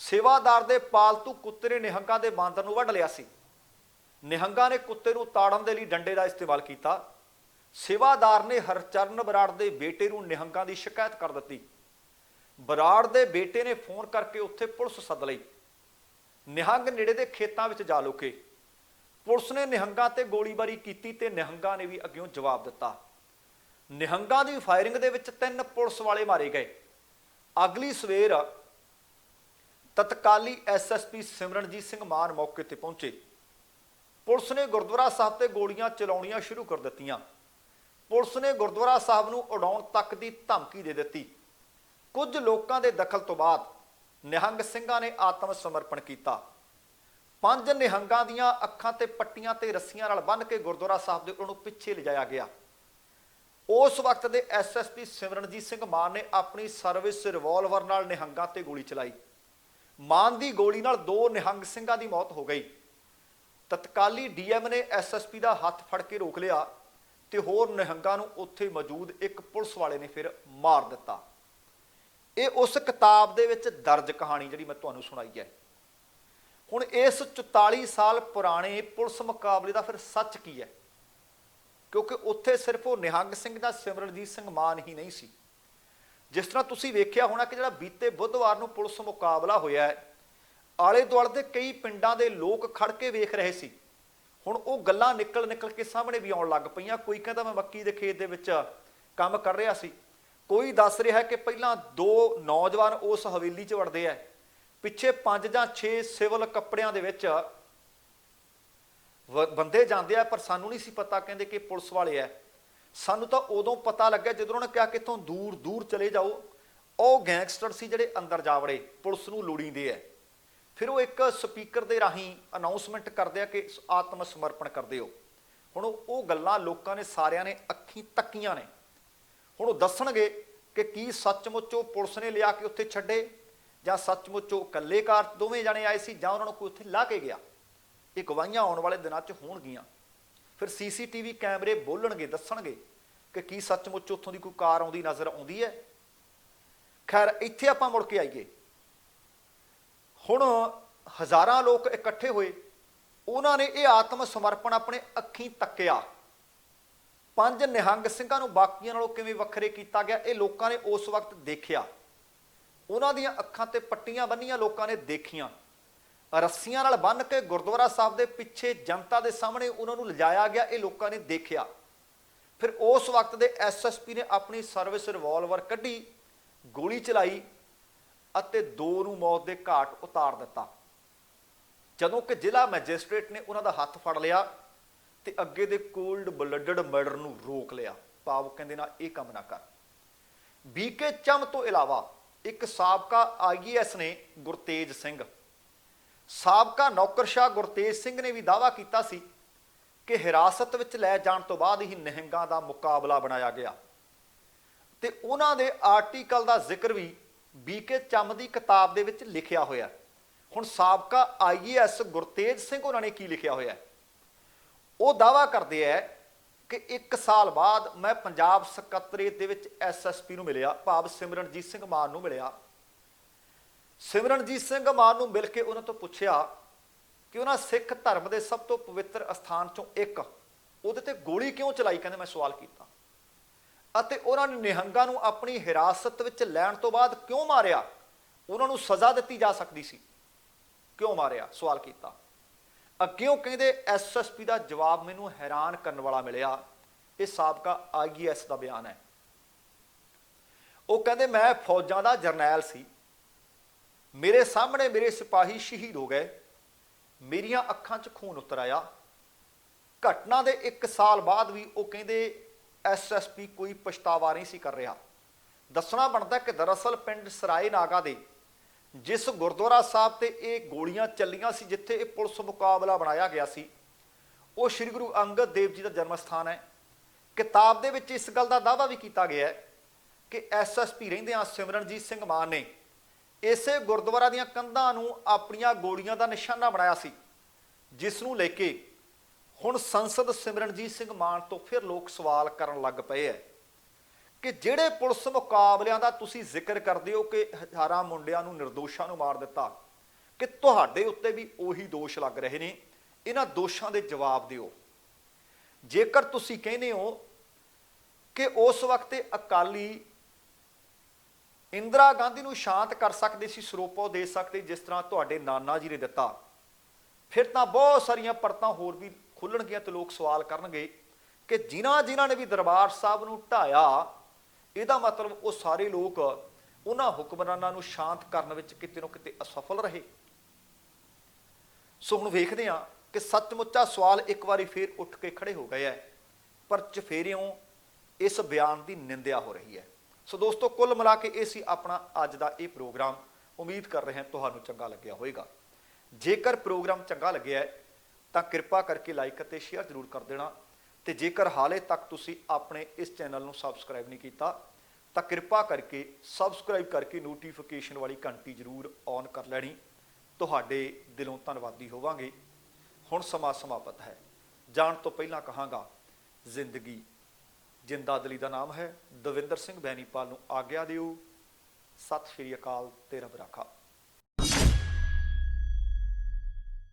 ਸੇਵਾਦਾਰ ਦੇ ਪਾਲਤੂ ਕੁੱਤੇ ਨੇ ਨਿਹੰਗਾਂ ਦੇ ਬਾਂਦਰ ਨੂੰ ਵੱਢ ਲਿਆ ਸੀ। ਨਿਹੰਗਾਂ ਨੇ ਕੁੱਤੇ ਨੂੰ ਤਾੜਨ ਦੇ ਲਈ ਡੰਡੇ ਦਾ ਇਸਤੇਮਾਲ ਕੀਤਾ। ਸੇਵਾਦਾਰ ਨੇ ਹਰਚਰਨ ਬਰਾੜ ਦੇ ਬੇਟੇ ਨੂੰ ਨਿਹੰਗਾਂ ਦੀ ਸ਼ਿਕਾਇਤ ਕਰ ਦਿੱਤੀ। ਬਰਾੜ ਦੇ ਬੇਟੇ ਨੇ ਫੋਨ ਕਰਕੇ ਉੱਥੇ ਪੁਲਿਸ ਸੱਦ ਲਈ। ਨਿਹੰਗ ਨੇੜੇ ਦੇ ਖੇਤਾਂ ਵਿੱਚ ਜਾ ਲੁਕੇ। ਪੁਲਿਸ ਨੇ ਨਿਹੰਗਾਂ ਤੇ ਗੋਲੀਬਾਰੀ ਕੀਤੀ ਤੇ ਨਿਹੰਗਾਂ ਨੇ ਵੀ ਅੱਗਿਓਂ ਜਵਾਬ ਦਿੱਤਾ। ਨਿਹੰਗਾਂ ਦੀ ਫਾਇਰਿੰਗ ਦੇ ਵਿੱਚ 3 ਪੁਲਿਸ ਵਾਲੇ ਮਾਰੇ ਗਏ। ਅਗਲੀ ਸਵੇਰ ਤਤਕਾਲੀ ਐਸਐਸਪੀ ਸਿਮਰਨਜੀਤ ਸਿੰਘ ਮਾਨ ਮੌਕੇ ਤੇ ਪਹੁੰਚੇ। ਪੁਲਿਸ ਨੇ ਗੁਰਦੁਆਰਾ ਸਾਹਿਬ ਤੇ ਗੋਲੀਆਂ ਚਲਾਉਣੀਆਂ ਸ਼ੁਰੂ ਕਰ ਦਿੱਤੀਆਂ। ਪੁਲਿਸ ਨੇ ਗੁਰਦੁਆਰਾ ਸਾਹਿਬ ਨੂੰ ਉਡਾਉਣ ਤੱਕ ਦੀ ਧਮਕੀ ਦੇ ਦਿੱਤੀ। ਕੁਝ ਲੋਕਾਂ ਦੇ ਦਖਲ ਤੋਂ ਬਾਅਦ ਨਿਹੰਗ ਸਿੰਘਾਂ ਨੇ ਆਤਮ ਸਮਰਪਣ ਕੀਤਾ। 5 ਨਿਹੰਗਾਂ ਦੀਆਂ ਅੱਖਾਂ ਤੇ ਪੱਟੀਆਂ ਤੇ ਰੱਸੀਆਂ ਨਾਲ ਬੰਨ੍ਹ ਕੇ ਗੁਰਦੁਆਰਾ ਸਾਹਿਬ ਦੇ ਉਹਨੂੰ ਪਿੱਛੇ ਲਿਜਾਇਆ ਗਿਆ। ਉਸ ਵਕਤ ਦੇ ਐਸਐਸਪੀ ਸਿਮਰਨਜੀਤ ਸਿੰਘ ਮਾਨ ਨੇ ਆਪਣੀ ਸਰਵਿਸ ਰਿਵਾਲਵਰ ਨਾਲ ਨਿਹੰਗਾਂ ਤੇ ਗੋਲੀ ਚਲਾਈ। ਮਾਨ ਦੀ ਗੋਲੀ ਨਾਲ 2 ਨਿਹੰਗ ਸਿੰਘਾਂ ਦੀ ਮੌਤ ਹੋ ਗਈ। ਤਤਕਾਲੀ ਡੀਐਮ ਨੇ ਐਸਐਸਪੀ ਦਾ ਹੱਥ ਫੜ ਕੇ ਰੋਕ ਲਿਆ ਤੇ ਹੋਰ ਨਿਹੰਗਾਂ ਨੂੰ ਉੱਥੇ ਮੌਜੂਦ ਇੱਕ ਪੁਲਿਸ ਵਾਲੇ ਨੇ ਫਿਰ ਮਾਰ ਦਿੱਤਾ। ਇਹ ਉਸ ਕਿਤਾਬ ਦੇ ਵਿੱਚ ਦਰਜ ਕਹਾਣੀ ਜਿਹੜੀ ਮੈਂ ਤੁਹਾਨੂੰ ਸੁਣਾਈ ਹੈ। ਹੁਣ ਇਸ 44 ਸਾਲ ਪੁਰਾਣੇ ਪੁਲਿਸ ਮੁਕਾਬਲੇ ਦਾ ਫਿਰ ਸੱਚ ਕੀ ਹੈ? ਕਿਉਂਕਿ ਉੱਥੇ ਸਿਰਫ ਉਹ ਨਿਹੰਗ ਸਿੰਘ ਦਾ ਸਿਮਰਨਜੀਤ ਸਿੰਘ ਮਾਨ ਹੀ ਨਹੀਂ ਸੀ। ਜਿਸ ਤਰ੍ਹਾਂ ਤੁਸੀਂ ਵੇਖਿਆ ਹੋਣਾ ਕਿ ਜਿਹੜਾ ਬੀਤੇ ਬੁੱਧਵਾਰ ਨੂੰ ਪੁਲਿਸ ਮੁਕਾਬਲਾ ਹੋਇਆ ਹੈ, ਆਲੇ ਦੁਆਲੇ ਦੇ ਕਈ ਪਿੰਡਾਂ ਦੇ ਲੋਕ ਖੜ ਕੇ ਵੇਖ ਰਹੇ ਸੀ। ਹੁਣ ਉਹ ਗੱਲਾਂ ਨਿਕਲ ਕੇ ਸਾਹਮਣੇ ਵੀ ਆਉਣ ਲੱਗ ਪਈਆਂ। ਕੋਈ ਕਹਿੰਦਾ ਮੈਂ ਮੱਕੀ ਦੇ ਖੇਤ ਦੇ ਵਿੱਚ ਕੰਮ ਕਰ ਰਿਹਾ ਸੀ। ਕੋਈ ਦੱਸ ਰਿਹਾ ਕਿ ਪਹਿਲਾਂ 2 ਨੌਜਵਾਨ ਉਸ ਹਵੇਲੀ 'ਚ ਵੜਦੇ ਆ, ਪਿੱਛੇ 5 ਜਾਂ 6 ਸਿਵਲ ਕੱਪੜਿਆਂ ਦੇ ਵਿੱਚ ਬੰਦੇ ਜਾਂਦੇ ਆ, ਪਰ ਸਾਨੂੰ ਨਹੀਂ ਸੀ ਪਤਾ, ਕਹਿੰਦੇ ਕਿ ਪੁਲਿਸ ਵਾਲੇ ਆ। ਸਾਨੂੰ ਤਾਂ ਉਦੋਂ ਪਤਾ ਲੱਗਿਆ ਜਦੋਂ ਉਹਨਾਂ ਨੇ ਕਿਹਾ ਕਿ ਇੱਥੋਂ ਦੂਰ ਦੂਰ ਚਲੇ ਜਾਓ। ਉਹ ਗੈਂਗਸਟਰ ਸੀ ਜਿਹੜੇ ਅੰਦਰ ਜਾ ਵੜੇ, ਪੁਲਿਸ ਨੂੰ ਲੋੜੀਂਦੇ ਆ। ਫਿਰ ਉਹ ਇੱਕ ਸਪੀਕਰ ਦੇ ਰਾਹੀਂ ਅਨਾਉਂਸਮੈਂਟ ਕਰਦੇ ਆ ਕਿ ਆਤਮ ਸਮਰਪਣ ਕਰ ਦਿਓ। ਹੁਣ ਉਹ ਗੱਲਾਂ ਲੋਕਾਂ ਨੇ ਸਾਰਿਆਂ ਨੇ ਅੱਖੀਂ ਤੱਕੀਆਂ ਨੇ। ਹੁਣ ਉਹ ਦੱਸਣਗੇ ਕਿ ਕੀ ਸੱਚਮੁੱਚ ਉਹ ਪੁਲਿਸ ਨੇ ਲਿਆ ਕੇ ਉੱਥੇ ਛੱਡੇ, ਜਾਂ ਸੱਚਮੁੱਚ ਉਹ ਇਕੱਲੇ ਕਾਰ ਦੋਵੇਂ ਜਾਣੇ ਆਏ ਸੀ, ਜਾਂ ਉਹਨਾਂ ਨੂੰ ਕੋਈ ਉੱਥੇ ਲਾ ਕੇ ਗਿਆ। ਇਹ ਗਵਾਹੀਆਂ ਆਉਣ ਵਾਲੇ ਦਿਨਾਂ 'ਚ ਹੋਣਗੀਆਂ। ਫਿਰ ਸੀਸੀਟੀਵੀ ਕੈਮਰੇ ਬੋਲਣਗੇ, ਦੱਸਣਗੇ ਕਿ ਕੀ ਸੱਚਮੁੱਚ ਉੱਥੋਂ ਦੀ ਕੋਈ ਕਾਰ ਆਉਂਦੀ ਨਜ਼ਰ ਆਉਂਦੀ ਹੈ। ਖੈਰ, ਇੱਥੇ ਆਪਾਂ ਮੁੜ ਕੇ ਆਈਏ। ਹੁਣ ਹਜ਼ਾਰਾਂ ਲੋਕ ਇਕੱਠੇ ਹੋਏ। ਉਹਨਾਂ ਨੇ ਇਹ ਆਤਮ ਸਮਰਪਣ ਆਪਣੇ ਅੱਖੀਂ ਤੱਕਿਆ। 5 ਨਿਹੰਗ ਸਿੰਘਾਂ ਨੂੰ ਬਾਕੀਆਂ ਨਾਲੋਂ ਕਿਵੇਂ ਵੱਖਰੇ ਕੀਤਾ ਗਿਆ, ਇਹ ਲੋਕਾਂ ਨੇ ਉਸ ਵਕਤ ਦੇਖਿਆ। ਉਹਨਾਂ ਦੀਆਂ ਅੱਖਾਂ ਤੇ ਪੱਟੀਆਂ ਬੰਨੀਆਂ ਲੋਕਾਂ ਨੇ ਦੇਖੀਆਂ। ਰੱਸੀਆਂ ਨਾਲ ਬੰਨ੍ਹ ਕੇ ਗੁਰਦੁਆਰਾ ਸਾਹਿਬ ਦੇ ਪਿੱਛੇ ਜਨਤਾ ਦੇ ਸਾਹਮਣੇ ਉਹਨਾਂ ਨੂੰ ਲਿਜਾਇਆ ਗਿਆ, ਇਹ ਲੋਕਾਂ ਨੇ ਦੇਖਿਆ। ਫਿਰ ਉਸ ਵਕਤ ਦੇ ਐਸਐਸਪੀ ਨੇ ਆਪਣੀ ਸਰਵਿਸ ਰਿਵਾਲਵਰ ਕੱਢੀ, ਗੋਲੀ ਚਲਾਈ ਅਤੇ 2 ਨੂੰ ਮੌਤ ਦੇ ਘਾਟ ਉਤਾਰ ਦਿੱਤਾ। ਜਦੋਂ ਕਿ ਜ਼ਿਲ੍ਹਾ ਮੈਜਿਸਟ੍ਰੇਟ ਨੇ ਉਹਨਾਂ ਦਾ ਹੱਥ ਫੜ ਲਿਆ ਤੇ ਅੱਗੇ ਦੇ ਕੋਲਡ ਬਲੱਡਡ ਮਰਡਰ ਨੂੰ ਰੋਕ ਲਿਆ। ਭਾਵ ਕਹਿੰਦੇ ਨਾ, ਇਹ ਕੰਮ ਨਾ ਕਰ। ਵੀਕੇ ਚੰਮ ਤੋਂ ਇਲਾਵਾ ਇੱਕ ਸਾਬਕਾ ਆਈਏਐਸ ਨੇ ਗੁਰਤੇਜ ਸਿੰਘ, ਸਾਬਕਾ ਨੌਕਰਸ਼ਾਹ ਗੁਰਤੇਜ ਸਿੰਘ ਨੇ ਵੀ ਦਾਅਵਾ ਕੀਤਾ ਸੀ कि हिरासत विच लै जाण तो बाद ही निहंगां दा मुकाबला बनाया गया। ते उन्हां दे आर्टिकल का जिक्र भी BK चम की किताब दे विच लिखिया होया। हुण साबका IAS गुरतेज सिंह उन्होंने की लिखिया होया, वो दावा करते हैं कि 1 साल बाद मैं पंजाब सकत्तरेत दे विच SSP नूं मिलिया, भाव सिमरनजीत सिंह मान नूं मिलिया। सिमरनजीत सिंह मान नूं मिल के उन्हां तों पुछया कि उन्हां सिख धर्म के सब तो पवित्र अस्थान चों एक उहदे ते गोली क्यों चलाई, कहंदे मैं सवाल कीता। अते उन्हां ने निहंगां नूं अपनी हिरासत विच लैण तो बाद क्यों मारिया, उन्हां नूं सज़ा दित्ती जा सकदी सी, क्यों मारिया, सवाल किया। अग्यों कहते SSP का जवाब मैनू हैरान करने वाला मिलिया। ये साबका IAS का बयान है। वो कहते मैं फौजां का जरनैल सी, मेरे सामने मेरे सिपाही शहीद हो गए, मेरियां अखां च खून उतर आया। घटना के 1 साल बाद भी वो कहते SSP कोई पछतावा नहीं सी कर रहा। दसना बनता कि दरअसल पिंड सराय नागा दे जिस गुरुद्वारा साहब ते ये गोलियां चलियां सी, जिथे ये पुलिस मुकाबला बनाया गया सी, वो श्री गुरु अंगद देव जी का जन्म स्थान है। किताब दे विच इस गल का दावा भी किया गया है कि SSP रहिंदियां सिमरनजीत सिंह मान ने इसे गुरुद्वारा दीयां कंधां नूं अपणियां गोलियां का निशाना बनाया सी, जिस नूं लेके हुण संसद सिमरनजीत सिंह मान तो फिर लोग सवाल करन लग पए है कि जिहड़े पुलिस मुकाबलिਆਂ ਦਾ ਤੁਸੀਂ ਜ਼ਿਕਰ ਕਰਦੇ ਹੋ कि हज़ारां ਮੁੰਡਿਆਂ ਨੂੰ निर्दोषां ਨੂੰ मार दिता, कि ਤੁਹਾਡੇ ਉੱਤੇ भी ਉਹੀ ਦੋਸ਼ ਲੱਗ ਰਹੇ ਨੇ, ਇਹਨਾਂ ਦੋਸ਼ਾਂ ਦੇ ਜਵਾਬ ਦਿਓ। ਜੇਕਰ ਤੁਸੀਂ ਕਹਿੰਦੇ ਹੋ कि उस वक्त अकाली इंदिरा गांधी ਨੂੰ शांत कर सकते सी, ਸਰੋਪਾ दे सकते जिस तरह ਤੁਹਾਡੇ नाना जी ने दिता, फिर तो बहुत सारिया परतां होर भी खुलणगियां ते लोग सवाल करनगे कि जिन्हां ने भी दरबार साहब नूं ढाया, ਇਹਦਾ मतलब वो सारे लोग उन्हां हुक्मरानां नूं शांत करन विच किते ना किते असफल रहे। सो हुण वेखदे हां कि सचमुच्चा सवाल एक बारी फिर उठ के खड़े हो गए है, पर चफेरियों इस बयान की निंदा हो रही है। सो दोस्तों, कुल मिला के ये सी अपना अज का यह प्रोग्राम। उम्मीद कर रहे हैं तुहानूं चंगा लग्या होएगा। जेकर प्रोग्राम चंगा लग्या है तो कृपा करके लाइक और शेयर जरूर कर देना, तो जेकर हाले तक तुसी अपने इस चैनल को सबसक्राइब नहीं किया तो कृपा करके सबसक्राइब करके नोटिफिकेशन वाली घंटी जरूर ऑन कर लैनी। तुहाडे दिलों धन्नवादी होवांगे। हुण समा समाप्त है, जाण तो पहला कहांगा जिंदगी जिंदा दिली का नाम है। दविंदर सिंह बैनीपाल नूं आग्या दिओ। सत श्री अकाल ते रब राखा।